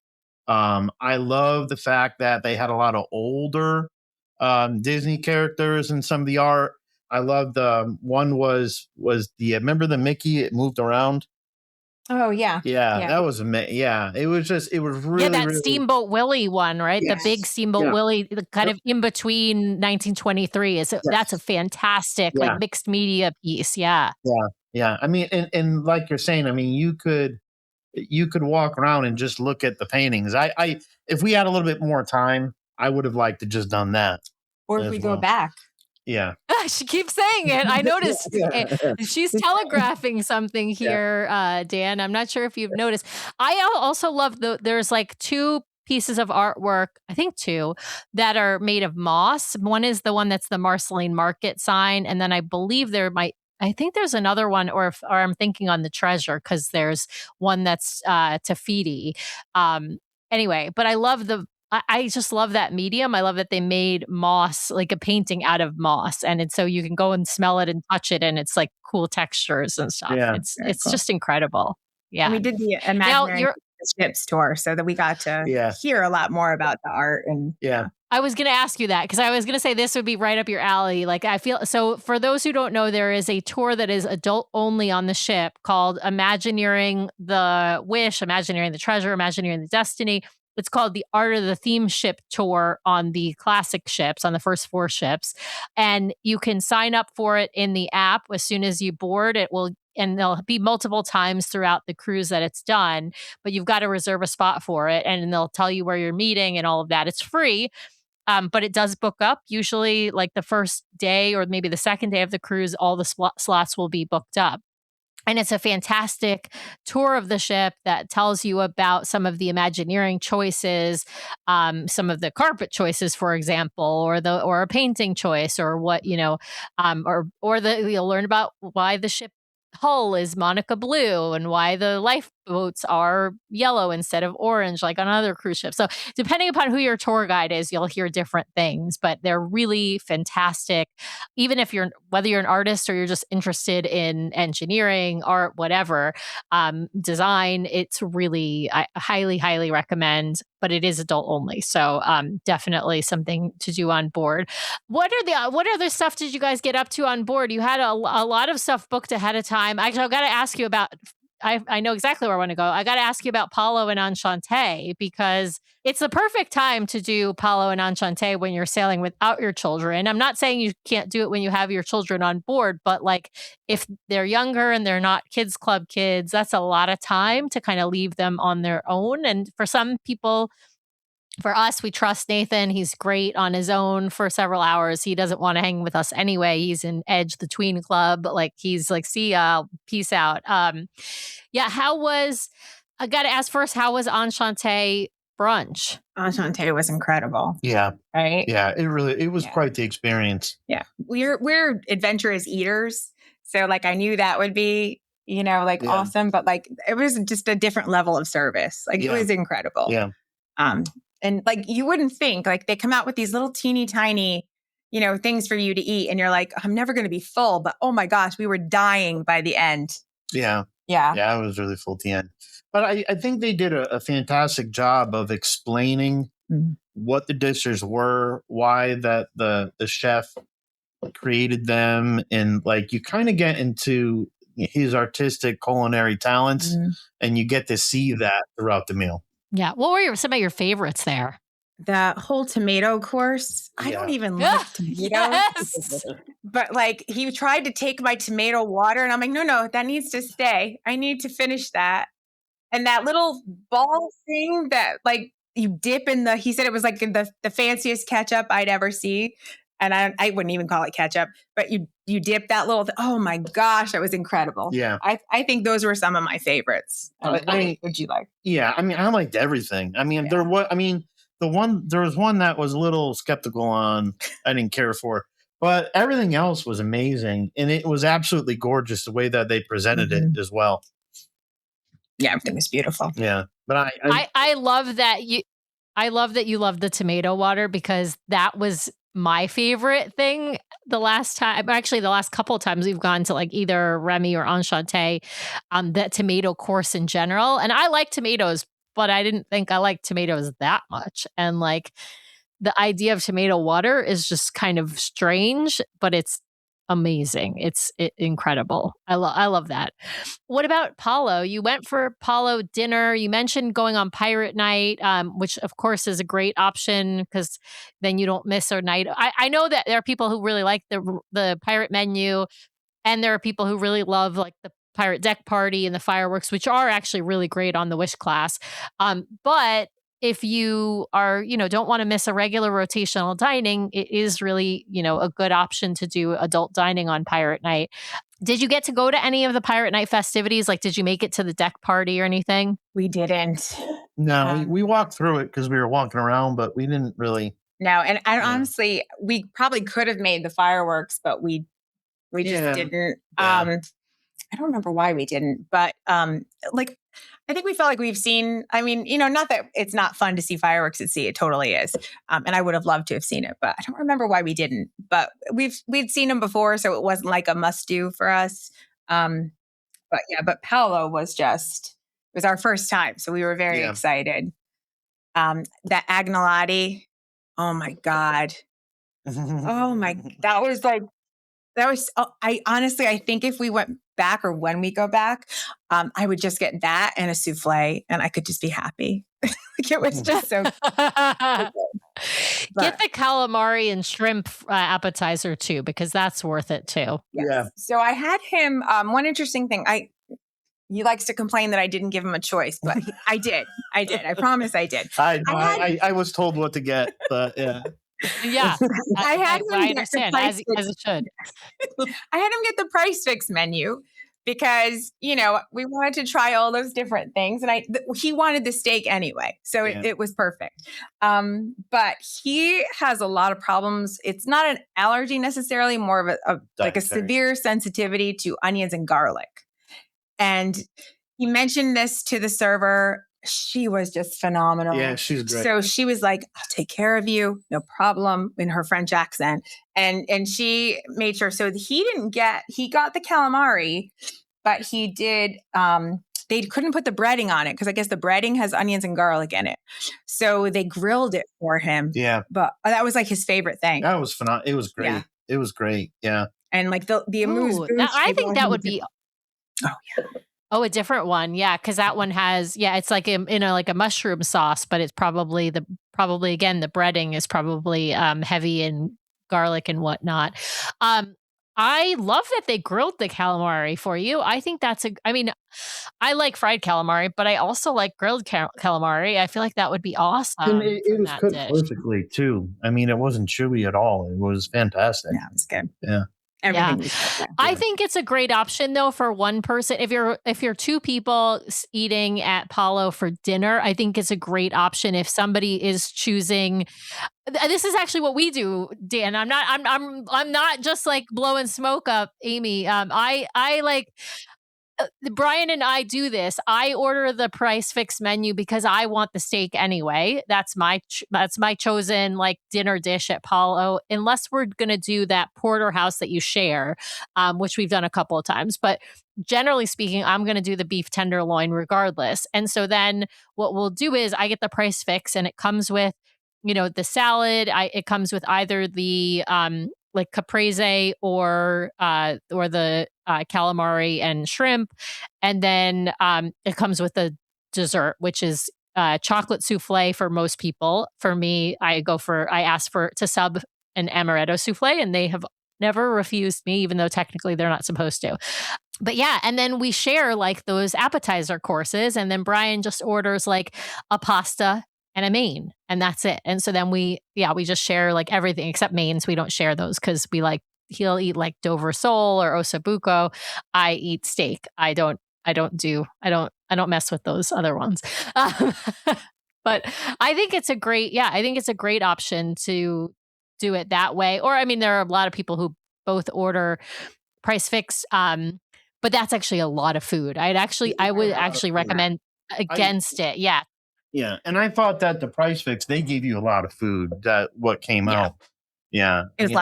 I love the fact that they had a lot of older Disney characters in some of the art. I love the one was remember the Mickey? It moved around. Oh yeah. That was amazing. Yeah, it was really that really, Steamboat Willie one, right? Yes. The big Steamboat Willie, the kind of in between 1923 that's a fantastic mixed media piece. Yeah. I mean, and like you're saying, I mean, you could walk around and just look at the paintings. I if we had a little bit more time, I would have liked to just done that. Or if we go back. Yeah. She keeps saying it. I noticed. She's telegraphing something here, Dan. I'm not sure if you've noticed. I also love there's two pieces of artwork, I think two, that are made of moss. One is the one that's the Marceline Market sign. And then I believe I think there's another one, or I'm thinking on the treasure, because there's one that's Tafiti. Anyway, but I just love that medium. I love that they made moss, a painting out of moss. And so you can go and smell it and touch it, and it's cool textures and stuff. Yeah, it's just incredible. Yeah. And we did the imaginary ships tour so that we got to hear a lot more about the art. And I was going to ask you that because I was going to say this would be right up your alley. I feel so. For those who don't know, there is a tour that is adult only on the ship called Imagineering the Wish, Imagineering the Treasure, Imagineering the Destiny. It's called the Art of the Theme Ship Tour on the classic ships, on the first 4 ships. And you can sign up for it in the app as soon as you board. And there'll be multiple times throughout the cruise that it's done, but you've got to reserve a spot for it. And they'll tell you where you're meeting and all of that. It's free. But it does book up. Usually, like the first day or maybe the second day of the cruise, all the slots will be booked up. And it's a fantastic tour of the ship that tells you about some of the Imagineering choices, some of the carpet choices, for example, or a painting choice, or what you'll learn about why the ship hull is Monica blue and why the lifeboats are yellow instead of orange, like on other cruise ships. So depending upon who your tour guide is, you'll hear different things, but they're really fantastic. Even if whether you're an artist or you're just interested in engineering, art, whatever, design, it's really, I highly, highly recommend, but it is adult only. So definitely something to do on board. What other stuff did you guys get up to on board? You had a lot of stuff booked ahead of time. Actually, I've got to ask you about, I know exactly where I want to go. I got to ask you about Palo and Enchante, because it's the perfect time to do Palo and Enchante when you're sailing without your children. I'm not saying you can't do it when you have your children on board, but like if they're younger and they're not kids club kids, that's a lot of time to kind of leave them on their own. And for some people, for us, we trust Nathan. He's great on his own for several hours. He doesn't want to hang with us anyway. He's in Edge, the tween club. Like he's like, see ya, peace out. Yeah. I got to ask first, how was Enchante brunch? Enchante was incredible. Yeah. Right? Yeah. It was quite the experience. Yeah. We're adventurous eaters. So like I knew that would be, awesome, but like it was just a different level of service. Like it was incredible. Yeah. And like you wouldn't think, like they come out with these little teeny tiny, things for you to eat, and you're like, I'm never going to be full, but oh my gosh, we were dying by the end. Yeah. Yeah. Yeah, it was really full at the end. But I think they did a fantastic job of explaining what the dishes were, why that the chef created them, and like you kind of get into his artistic culinary talents, and you get to see that throughout the meal. Yeah. What were some of your favorites there? That whole tomato course. I don't even like tomatoes. Yes. But like he tried to take my tomato water, and I'm like, no, that needs to stay. I need to finish that. And that little ball thing that like you dip in he said it was like the fanciest ketchup I'd ever see. And I wouldn't even call it ketchup, but you dip that little, oh my gosh, that was incredible. Yeah. I think those were some of my favorites. What would you like? Yeah. I mean, I liked everything. I mean, there was one that was a little skeptical on, I didn't care for, but everything else was amazing. And it was absolutely gorgeous the way that they presented it as well. Yeah, everything was beautiful. Yeah. But I love that you loved the tomato water, because that was my favorite thing the last couple of times we've gone to like either Remy or Enchante, that tomato course in general. And I like tomatoes, but I didn't think I liked tomatoes that much. And like the idea of tomato water is just kind of strange, but it's amazing. It's incredible. I love that. What about Palo? You went for Palo dinner. You mentioned going on pirate night, which of course is a great option because then you don't miss a night. I know that there are people who really like the pirate menu, and there are people who really love like the pirate deck party and the fireworks, which are actually really great on the Wish class. But if you are, don't want to miss a regular rotational dining, it is really, a good option to do adult dining on Pirate Night. Did you get to go to any of the Pirate Night festivities? Like, did you make it to the deck party or anything? We didn't. No, we walked through it because we were walking around, but we didn't really. No, and honestly, we probably could have made the fireworks, but we just didn't. Yeah. I don't remember why we didn't, but I think we felt like we've seen, not that it's not fun to see fireworks at sea. It totally is. And I would have loved to have seen it, but I don't remember why we didn't. But we'd seen them before, so it wasn't like a must do for us. But Palo was it was our first time. So we were very excited. That agnolotti, oh my God. I think if we went back or when we go back, I would just get that and a souffle and I could just be happy. It was just so good. Get the calamari and shrimp appetizer too, because that's worth it too. Yes. Yeah. So I had him, one interesting thing, he likes to complain that I didn't give him a choice, but I did. I promise I did. I was told what to get, but yeah. Yeah, I had him I get the understand, price as it should. I had him get the price fix menu because, we wanted to try all those different things. And he wanted the steak anyway. So it was perfect. But he has a lot of problems. It's not an allergy necessarily, more of a severe sensitivity to onions and garlic. And he mentioned this to the server. She was just phenomenal. Yeah, she's great. So she was like, I'll take care of you. No problem, in her French accent. And she made sure. So he got the calamari, but he did, they couldn't put the breading on it because I guess the breading has onions and garlic in it. So they grilled it for him. Yeah. But that was like his favorite thing. That was phenomenal. It was great. Yeah. It was great. Yeah. And like the amuse-bouche. I think that would be... Oh, yeah. Oh, a different one. Yeah. Cause that one has, it's like like a mushroom sauce, but it's probably again, the breading is probably heavy in garlic and whatnot. I love that they grilled the calamari for you. I think I like fried calamari, but I also like grilled calamari. I feel like that would be awesome. And it was cooked perfectly too. I mean, it wasn't chewy at all. It was fantastic. Yeah, it was good. Yeah. Everything I think it's a great option though for one person. If you're two people eating at Palo for dinner, I think it's a great option if somebody is choosing. This is actually what we do, Dan. I'm not just like blowing smoke up, Amy. I like Brian and I do this. I order the price fix menu because I want the steak anyway. That's my chosen like dinner dish at Palo, unless we're going to do that porterhouse that you share, which we've done a couple of times. But generally speaking, I'm going to do the beef tenderloin regardless. And so then what we'll do is I get the price fix and it comes with, the salad. It comes with either the like caprese or the calamari and shrimp. And then it comes with the dessert, which is chocolate souffle for most people. For me, I ask to sub an amaretto souffle, and they have never refused me, even though technically they're not supposed to. But yeah, and then we share like those appetizer courses, and then Brian just orders like a pasta and a main, and that's it. And so then we just share like everything except mains. We don't share those because he'll eat like Dover sole or ossobuco. I eat steak. I don't mess with those other ones. But I think it's a great option to do it that way. Or I mean, there are a lot of people who both order price fix. But that's actually a lot of food. I would actually recommend against it. Yeah. Yeah, and I thought that the price fix, they gave you a lot of food. What came out. Yeah. It was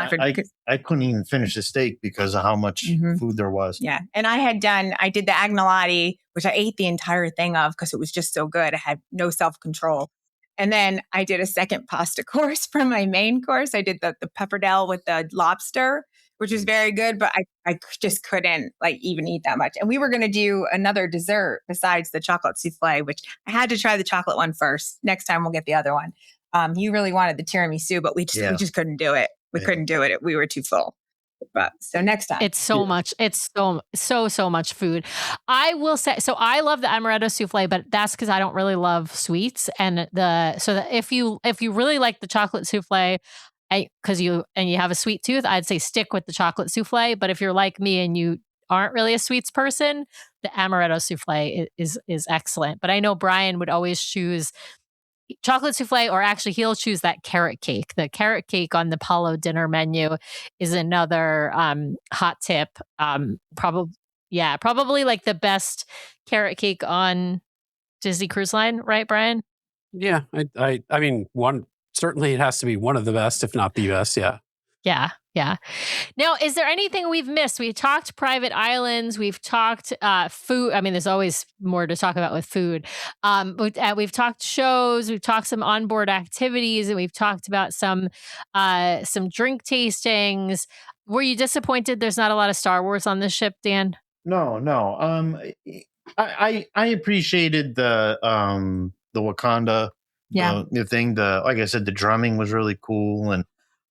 I couldn't even finish the steak because of how much food there was. Yeah. And I did the agnolotti, which I ate the entire thing of because it was just so good. I had no self-control. And then I did a second pasta course for my main course. I did the pepperdelle with the lobster, which was very good, but I just couldn't like even eat that much. And we were going to do another dessert besides the chocolate souffle, which I had to try the chocolate one first. Next time we'll get the other one. You really wanted the tiramisu, but we just couldn't do it. We couldn't do it. We were too full. But so next time. It's so much. It's so much food. I will say, so I love the amaretto souffle, but that's because I don't really love sweets. And if you really like the chocolate souffle, because you have a sweet tooth, I'd say stick with the chocolate souffle. But if you're like me and you aren't really a sweets person, the amaretto souffle is excellent. But I know Brian would always choose chocolate souffle, or actually he'll choose that carrot cake. The carrot cake on the Palo dinner menu is another hot tip. Probably like the best carrot cake on Disney Cruise Line, right, Brian? Yeah, I mean, certainly it has to be one of the best, if not the best. Yeah. Yeah. Now, is there anything we've missed? We talked private islands. We've talked food. I mean, there's always more to talk about with food. We've talked shows. We've talked some onboard activities, and we've talked about some drink tastings. Were you disappointed there's not a lot of Star Wars on this ship, Dan? No. I appreciated the Wakanda. Yeah. The thing, like I said, the drumming was really cool, and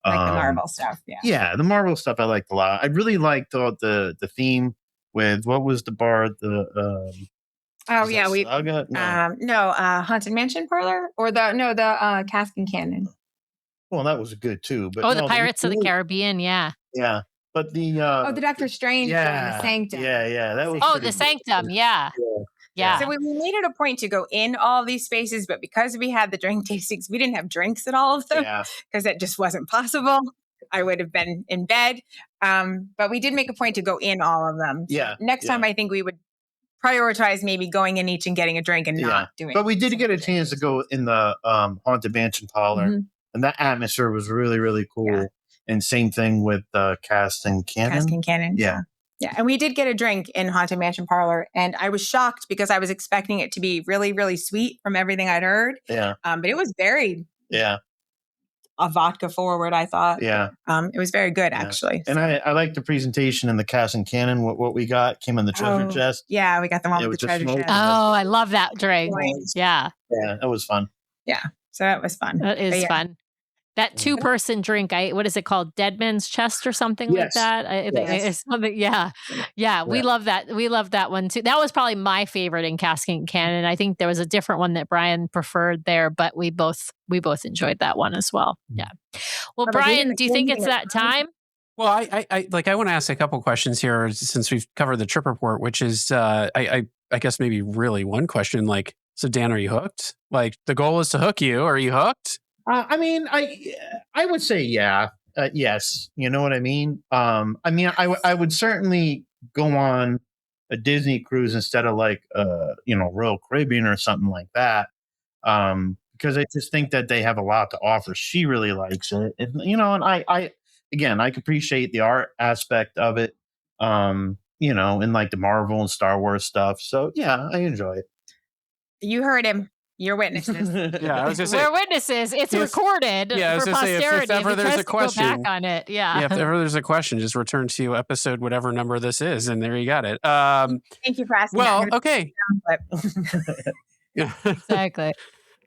like the Marvel stuff. Yeah, the Marvel stuff I liked a lot. I really liked the theme with what was the bar? Haunted Mansion Parlor or the Cask and Cannon. Well, that was good too. But Oh, the no, Pirates of the Caribbean. Yeah. yeah. But the Oh, the Doctor Strange one, the Sanctum. yeah, that was Oh, pretty the good. Sanctum. Yeah. Yeah. Yeah. So we made it a point to go in all these spaces, but because we had the drink tastings, we didn't have drinks at all of them Yeah. because that just wasn't possible. I would have been in bed. But we did make a point to go in all of them. So Yeah. next time, I think we would prioritize maybe going in each and getting a drink and not doing. But we did get a something. chance to go in the Haunted Mansion parlor, Mhm. and that atmosphere was really, really cool. Yeah. And same thing with Cast and Cannon. Cask and Cannon. Yeah. Yeah. And we did get a drink in Haunted Mansion Parlor. And I was shocked because I was expecting it to be really, really sweet from everything I'd heard. Yeah. But it was very Yeah. a vodka forward, I thought. Yeah. It was very good, actually. And I like the presentation in the Cast and Cannon. What we got came in the treasure chest. Yeah, we got the one It with the was just treasure smoke. chest. Oh, I love that drink. Nice. Yeah. Yeah, that was fun. So that was fun. That is But yeah. fun. That 2-person drink, what is it called? Deadman's Chest or something like Yes. that? I think Yes. it's something, yeah. We love that. We love that one too. That was probably my favorite in Cask and Cannon. I think there was a different one that Brian preferred there, but we both enjoyed that one as well. Yeah. Well, But I Brian, didn't do you think think it's it- that time? Well, I want to ask a couple questions here since we've covered the trip report, which is I guess maybe really one question. Like, so Dan, are you hooked? Like, the goal is to hook you. Are you hooked? I mean, I would say yes. You know what I mean? I would certainly go on a Disney cruise instead of like Royal Caribbean or something like that. Because I just think that they have a lot to offer. She really likes it, and I again, I can appreciate the art aspect of it. And like the Marvel and Star Wars stuff. So yeah, I enjoy it. You heard him. You're witnesses. Yeah, I was just saying. We're witnesses. It's Yes. recorded Yeah, I was for gonna say, posterity. if ever he there's tries a to go question, back on it. Yeah. Yeah, if ever there's a question, just return to episode whatever number this is, and there you got it. Thank you for asking. Well, that. okay. Yeah. Exactly.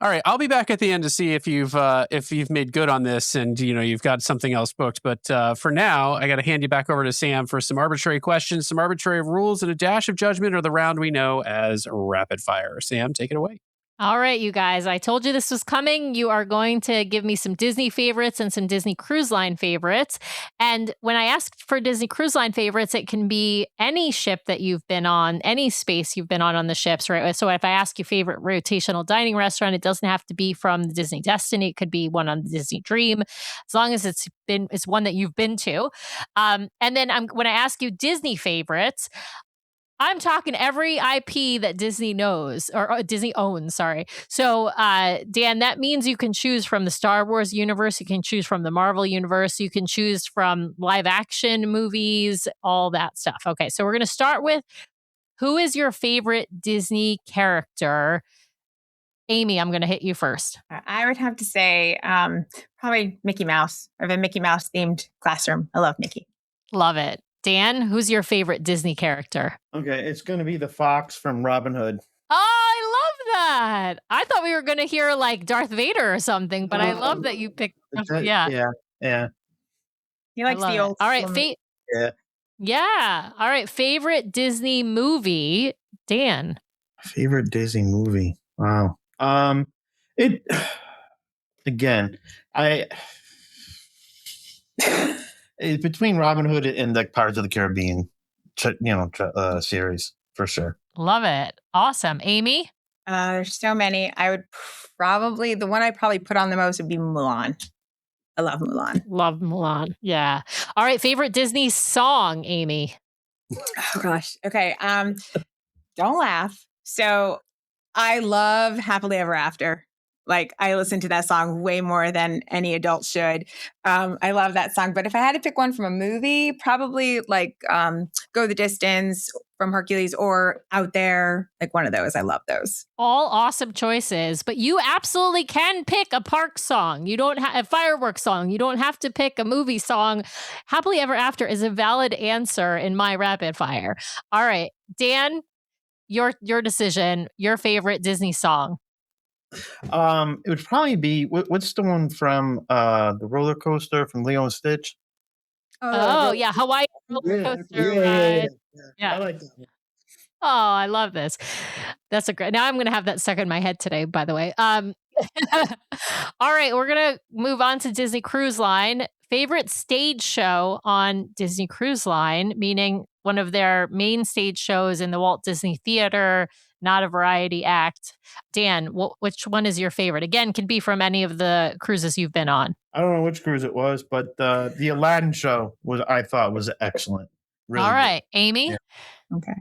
All right, I'll be back at the end to see if you've made good on this and you've got something else booked. But for now, I got to hand you back over to Sam for some arbitrary questions, some arbitrary rules, and a dash of judgment, or the round we know as rapid fire. Sam, take it away. All right, you guys, I told you this was coming. You are going to give me some Disney favorites and some Disney Cruise Line favorites. And when I ask for Disney Cruise Line favorites, it can be any ship that you've been on, any space you've been on the ships, right? So if I ask you favorite rotational dining restaurant, it doesn't have to be from the Disney Destiny. It could be one on the Disney Dream, as long as it's one that you've been to. And then when I ask you Disney favorites, I'm talking every IP that Disney knows or Disney owns, sorry. So, Dan, that means you can choose from the Star Wars universe. You can choose from the Marvel universe. You can choose from live action movies, all that stuff. Okay, so we're going to start with, who is your favorite Disney character? Amy, I'm going to hit you first. I would have to say probably Mickey Mouse. I have a Mickey Mouse themed classroom. I love Mickey. Love it. Dan, who's your favorite Disney character? Okay, it's going to be the fox from Robin Hood. Oh, I love that. I thought we were going to hear like Darth Vader or something, but I love that you picked. Yeah. He likes the old. All right. Yeah. Yeah. All right. Favorite Disney movie, Dan. Favorite Disney movie. Wow. It again, it's between Robin Hood and the Pirates of the Caribbean, series for sure. Love it. Awesome. Amy? There's so many. I would probably, the one I probably put on the most would be Mulan. I love Mulan. Love Mulan. Yeah. All right. Favorite Disney song, Amy? Oh gosh. Okay. Don't laugh. So I love Happily Ever After. Like, I listen to that song way more than any adult should. I love that song. But if I had to pick one from a movie, probably like Go the Distance from Hercules, or Out There, like one of those. I love those. All awesome choices, but you absolutely can pick a park song. You don't have a fireworks song. You don't have to pick a movie song. Happily Ever After is a valid answer in my rapid fire. All right, Dan, your decision, your favorite Disney song. It would probably be what's the one from the roller coaster from Lilo and Stitch? Oh yeah, Hawaii roller coaster ride. Yeah. I like that one. Oh, I love this. That's a great. Now I'm going to have that stuck in my head today, by the way. All right, we're going to move on to Disney Cruise Line. Favorite stage show on Disney Cruise Line, meaning one of their main stage shows in the Walt Disney Theater, not a variety act. Dan, which one is your favorite? Again, can be from any of the cruises you've been on. I don't know which cruise it was, but the Aladdin show I thought was excellent. Really All good. right, Amy? Yeah. Okay.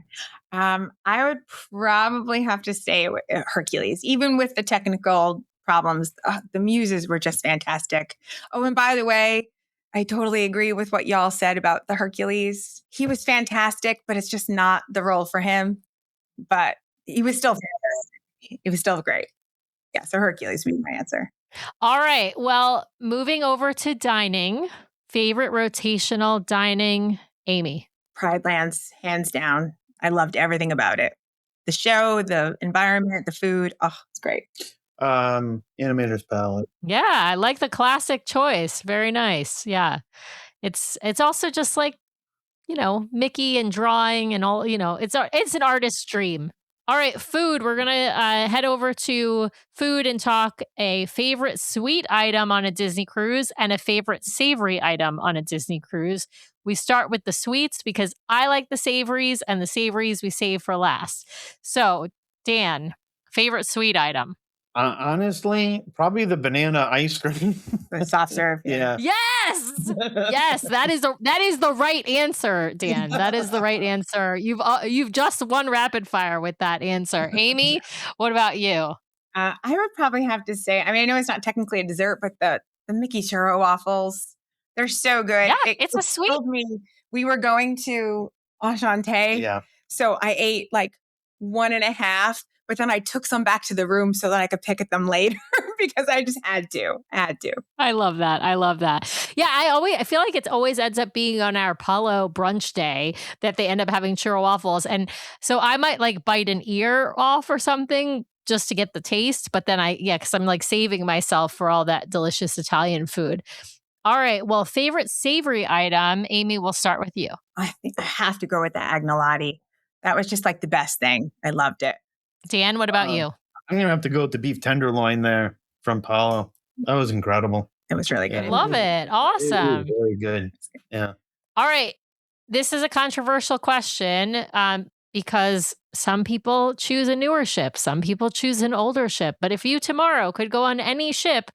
I would probably have to say Hercules, even with the technical problems. The muses were just fantastic. Oh, and by the way, I totally agree with what y'all said about the Hercules. He was fantastic, but it's just not the role for him. But he was still fantastic. It was still great. Yeah, so Hercules would be my answer. All right. Well, moving over to dining. Favorite rotational dining, Amy? Pride Lands, hands down. I loved everything about it. The show, the environment, the food. Oh, it's great. Animator's Palette. Yeah, I like the classic choice. Very nice. Yeah. It's also just like, Mickey and drawing and all, it's an artist's dream. All right, food. We're going to head over to food and talk a favorite sweet item on a Disney cruise and a favorite savory item on a Disney cruise. We start with the sweets because I like the savories, and the savories we save for last. So, Dan, favorite sweet item? Honestly, probably the banana ice cream. The soft serve. Yeah. Yes, yes, that is the right answer, Dan. That is the right answer. You've just won rapid fire with that answer. Amy, what about you? I would probably have to say. I mean, I know it's not technically a dessert, but the Mickey churro waffles, they're so good. Yeah, it's a sweet. Told me we were going to Enchante. Yeah. So I ate like 1.5. But then I took some back to the room so that I could pick at them later because I just had to. I love that. Yeah, I feel like it always ends up being on our Palo brunch day that they end up having churro waffles. And so I might like bite an ear off or something just to get the taste. But then because I'm like saving myself for all that delicious Italian food. All right. Well, favorite savory item, Amy, we'll start with you. I think I have to go with the agnolotti. That was just like the best thing. I loved it. Dan, what about you? I'm going to have to go with the beef tenderloin there from Palo. That was incredible. It was really good. Love it. Awesome. Very good. Yeah. All right. This is a controversial question because some people choose a newer ship. Some people choose an older ship. But if you tomorrow could go on any ship,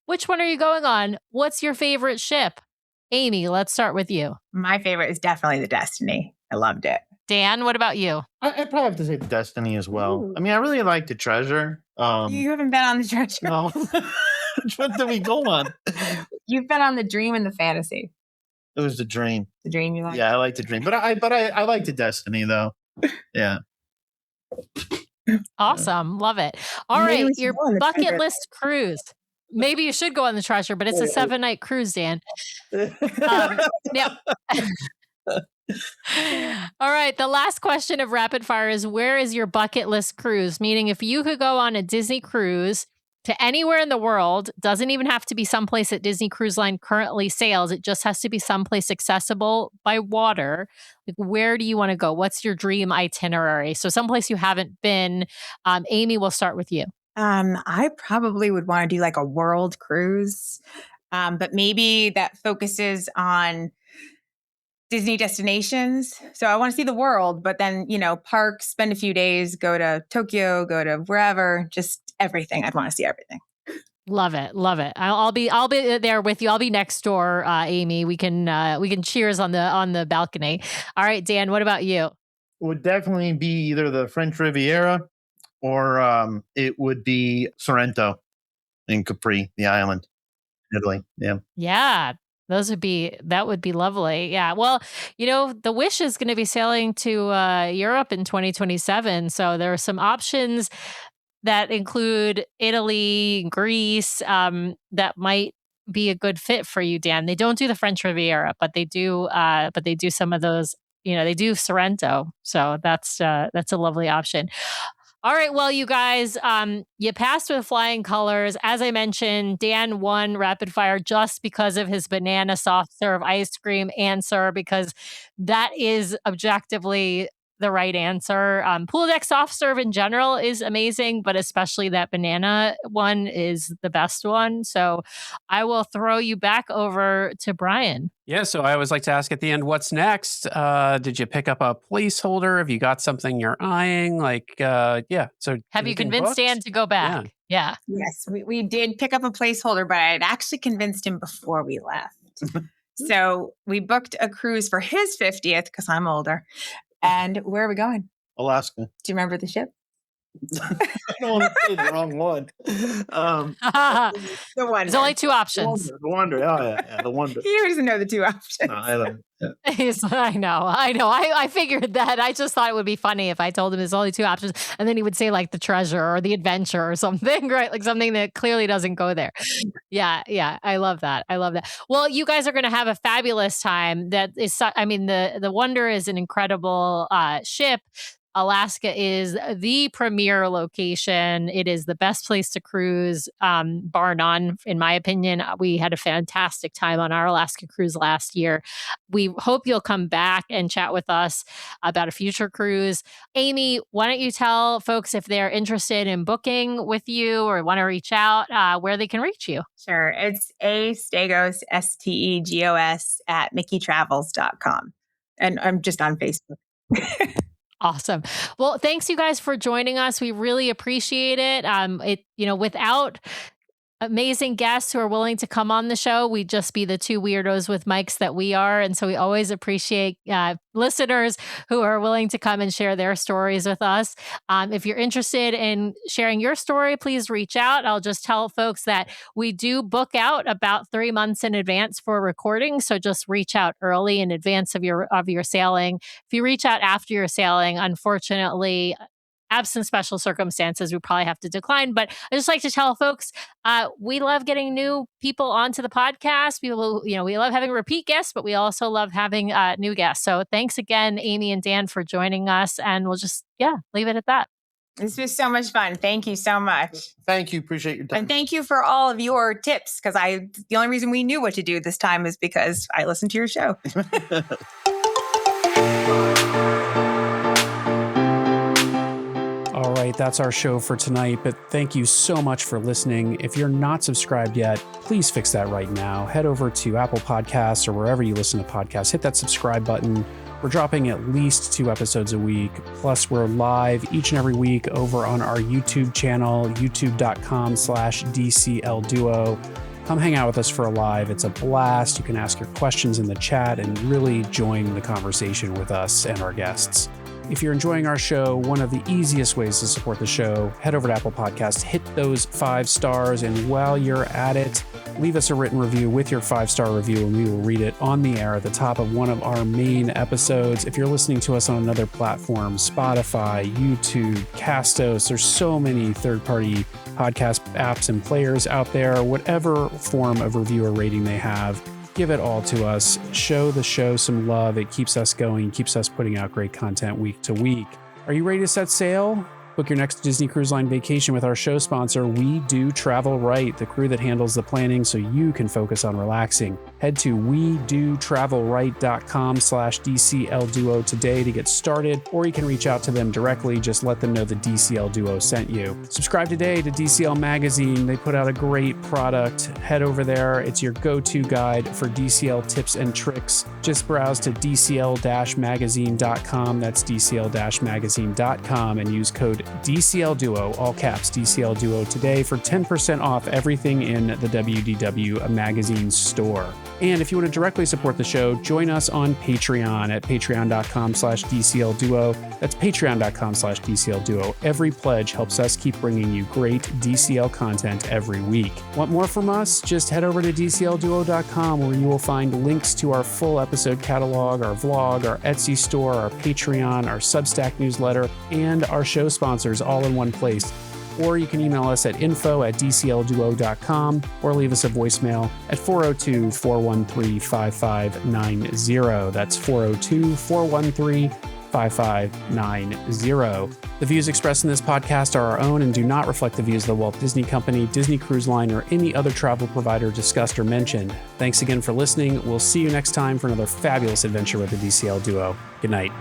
which one are you going on? What's your favorite ship? Amy, let's start with you. My favorite is definitely the Destiny. I loved it. Dan, what about you? I'd probably have to say the Destiny as well. Ooh. I mean, I really like the Treasure. You haven't been on the Treasure. No. Which one did we go on? You've been on the Dream and the Fantasy. It was the Dream. The Dream you like? Yeah, I like the Dream. But I like the Destiny though. Yeah. Awesome. Love it. All Maybe right. we should Your go on the bucket Treasure. list cruise. Maybe you should go on the Treasure, but it's a 7-night cruise, Dan. Now, all right. The last question of rapid fire is, where is your bucket list cruise? Meaning, if you could go on a Disney cruise to anywhere in the world, doesn't even have to be someplace that Disney Cruise Line currently sails. It just has to be someplace accessible by water. Like, where do you want to go? What's your dream itinerary? So someplace you haven't been. Amy, we'll start with you. I probably would want to do like a world cruise, but maybe that focuses on Disney destinations. So I want to see the world, but then, parks, spend a few days, go to Tokyo, go to wherever, just everything. I'd want to see everything. Love it. I'll be there with you. I'll be next door, Amy. We can cheers on the balcony. All right, Dan, what about you? Would definitely be either the French Riviera or it would be Sorrento in Capri, the island, Italy. Yeah. Yeah. That would be lovely. Yeah. Well, the Wish is going to be sailing to Europe in 2027. So there are some options that include Italy, Greece, that might be a good fit for you, Dan. They don't do the French Riviera, but they do some of those, they do Sorrento. So that's a lovely option. All right. Well, you guys, you passed with flying colors. As I mentioned, Dan won rapid fire just because of his banana soft serve ice cream answer, because that is objectively the right answer. Pool deck soft serve in general is amazing, but especially that banana one is the best one. So I will throw you back over to Brian. Yeah, so I always like to ask at the end, what's next? Did you pick up a placeholder? Have you got something you're eyeing? So have you convinced Dan to go back? Yeah. Yes, we did pick up a placeholder, but I had actually convinced him before we left. So we booked a cruise for his 50th because I'm older. And where are we going? Alaska. Do you remember the ship? I don't want to say the wrong one. The Wonder. There's only two options. The Wonder. Oh, yeah, the Wonder. He doesn't know the two options. No, I don't. Yeah. I know. I figured that. I just thought it would be funny if I told him there's only two options, and then he would say like the treasure or the adventure or something, right? Like something that clearly doesn't go there. Yeah. I love that. Well, you guys are going to have a fabulous time. The Wonder is an incredible ship. Alaska is the premier location. It is the best place to cruise, bar none, in my opinion. We had a fantastic time on our Alaska cruise last year. We hope you'll come back and chat with us about a future cruise. Amy, why don't you tell folks if they're interested in booking with you or want to reach out, where they can reach you? Sure. It's Stegos, STEGOS @mickeytravels.com. And I'm just on Facebook. Awesome. Well, thanks you guys for joining us. We really appreciate it. Without amazing guests who are willing to come on the show, we'd just be the two weirdos with mics that we are. And so we always appreciate listeners who are willing to come and share their stories with us. If you're interested in sharing your story, please reach out. I'll just tell folks that we do book out about 3 months in advance for recording. So just reach out early in advance of your sailing. If you reach out after your sailing, unfortunately, absent special circumstances, we probably have to decline. But I just like to tell folks, we love getting new people onto the podcast. We love having repeat guests, but we also love having new guests. So thanks again, Amy and Dan, for joining us. And we'll just, leave it at that. This was so much fun. Thank you so much. Thank you. Appreciate your time. And thank you for all of your tips, because the only reason we knew what to do this time is because I listened to your show. All right, that's our show for tonight, but thank you so much for listening. If you're not subscribed yet, please fix that right now. Head over to Apple Podcasts or wherever you listen to podcasts. Hit that subscribe button. We're dropping at least 2 episodes a week. Plus, we're live each and every week over on our YouTube channel, youtube.com/DCLDuo. Come hang out with us for a live. It's a blast. You can ask your questions in the chat and really join the conversation with us and our guests. If you're enjoying our show, one of the easiest ways to support the show, head over to Apple Podcasts, hit those 5 stars, and while you're at it, leave us a written review with your 5-star review, and we will read it on the air at the top of one of our main episodes. If you're listening to us on another platform, Spotify, YouTube, Castos, there's so many third-party podcast apps and players out there. Whatever form of review or rating they have, give it all to us. Show the show some love. It keeps us going, keeps us putting out great content week to week. Are you ready to set sail? Book your next Disney Cruise Line vacation with our show sponsor, We Do Travel Right, the crew that handles the planning so you can focus on relaxing. Head to wedotravelright.com/DCLDuo today to get started, or you can reach out to them directly. Just let them know the DCL Duo sent you. Subscribe today to DCL Magazine. They put out a great product. Head over there. It's your go-to guide for DCL tips and tricks. Just browse to DCL-magazine.com. That's DCL-magazine.com and use code DCL Duo, all caps DCL Duo today for 10% off everything in the WDW Magazine store. And if you want to directly support the show, join us on Patreon at patreon.com/DCL Duo. That's patreon.com/DCL Duo. Every pledge helps us keep bringing you great DCL content every week. Want more from us? Just head over to DCLDuo.com where you will find links to our full episode catalog, our vlog, our Etsy store, our Patreon, our Substack newsletter, and our show sponsors all in one place. Or you can email us at info@dclduo.com or leave us a voicemail at 402-413-5590. That's 402-413-5590. The views expressed in this podcast are our own and do not reflect the views of the Walt Disney Company, Disney Cruise Line, or any other travel provider discussed or mentioned. Thanks again for listening. We'll see you next time for another fabulous adventure with the DCL Duo. Good night.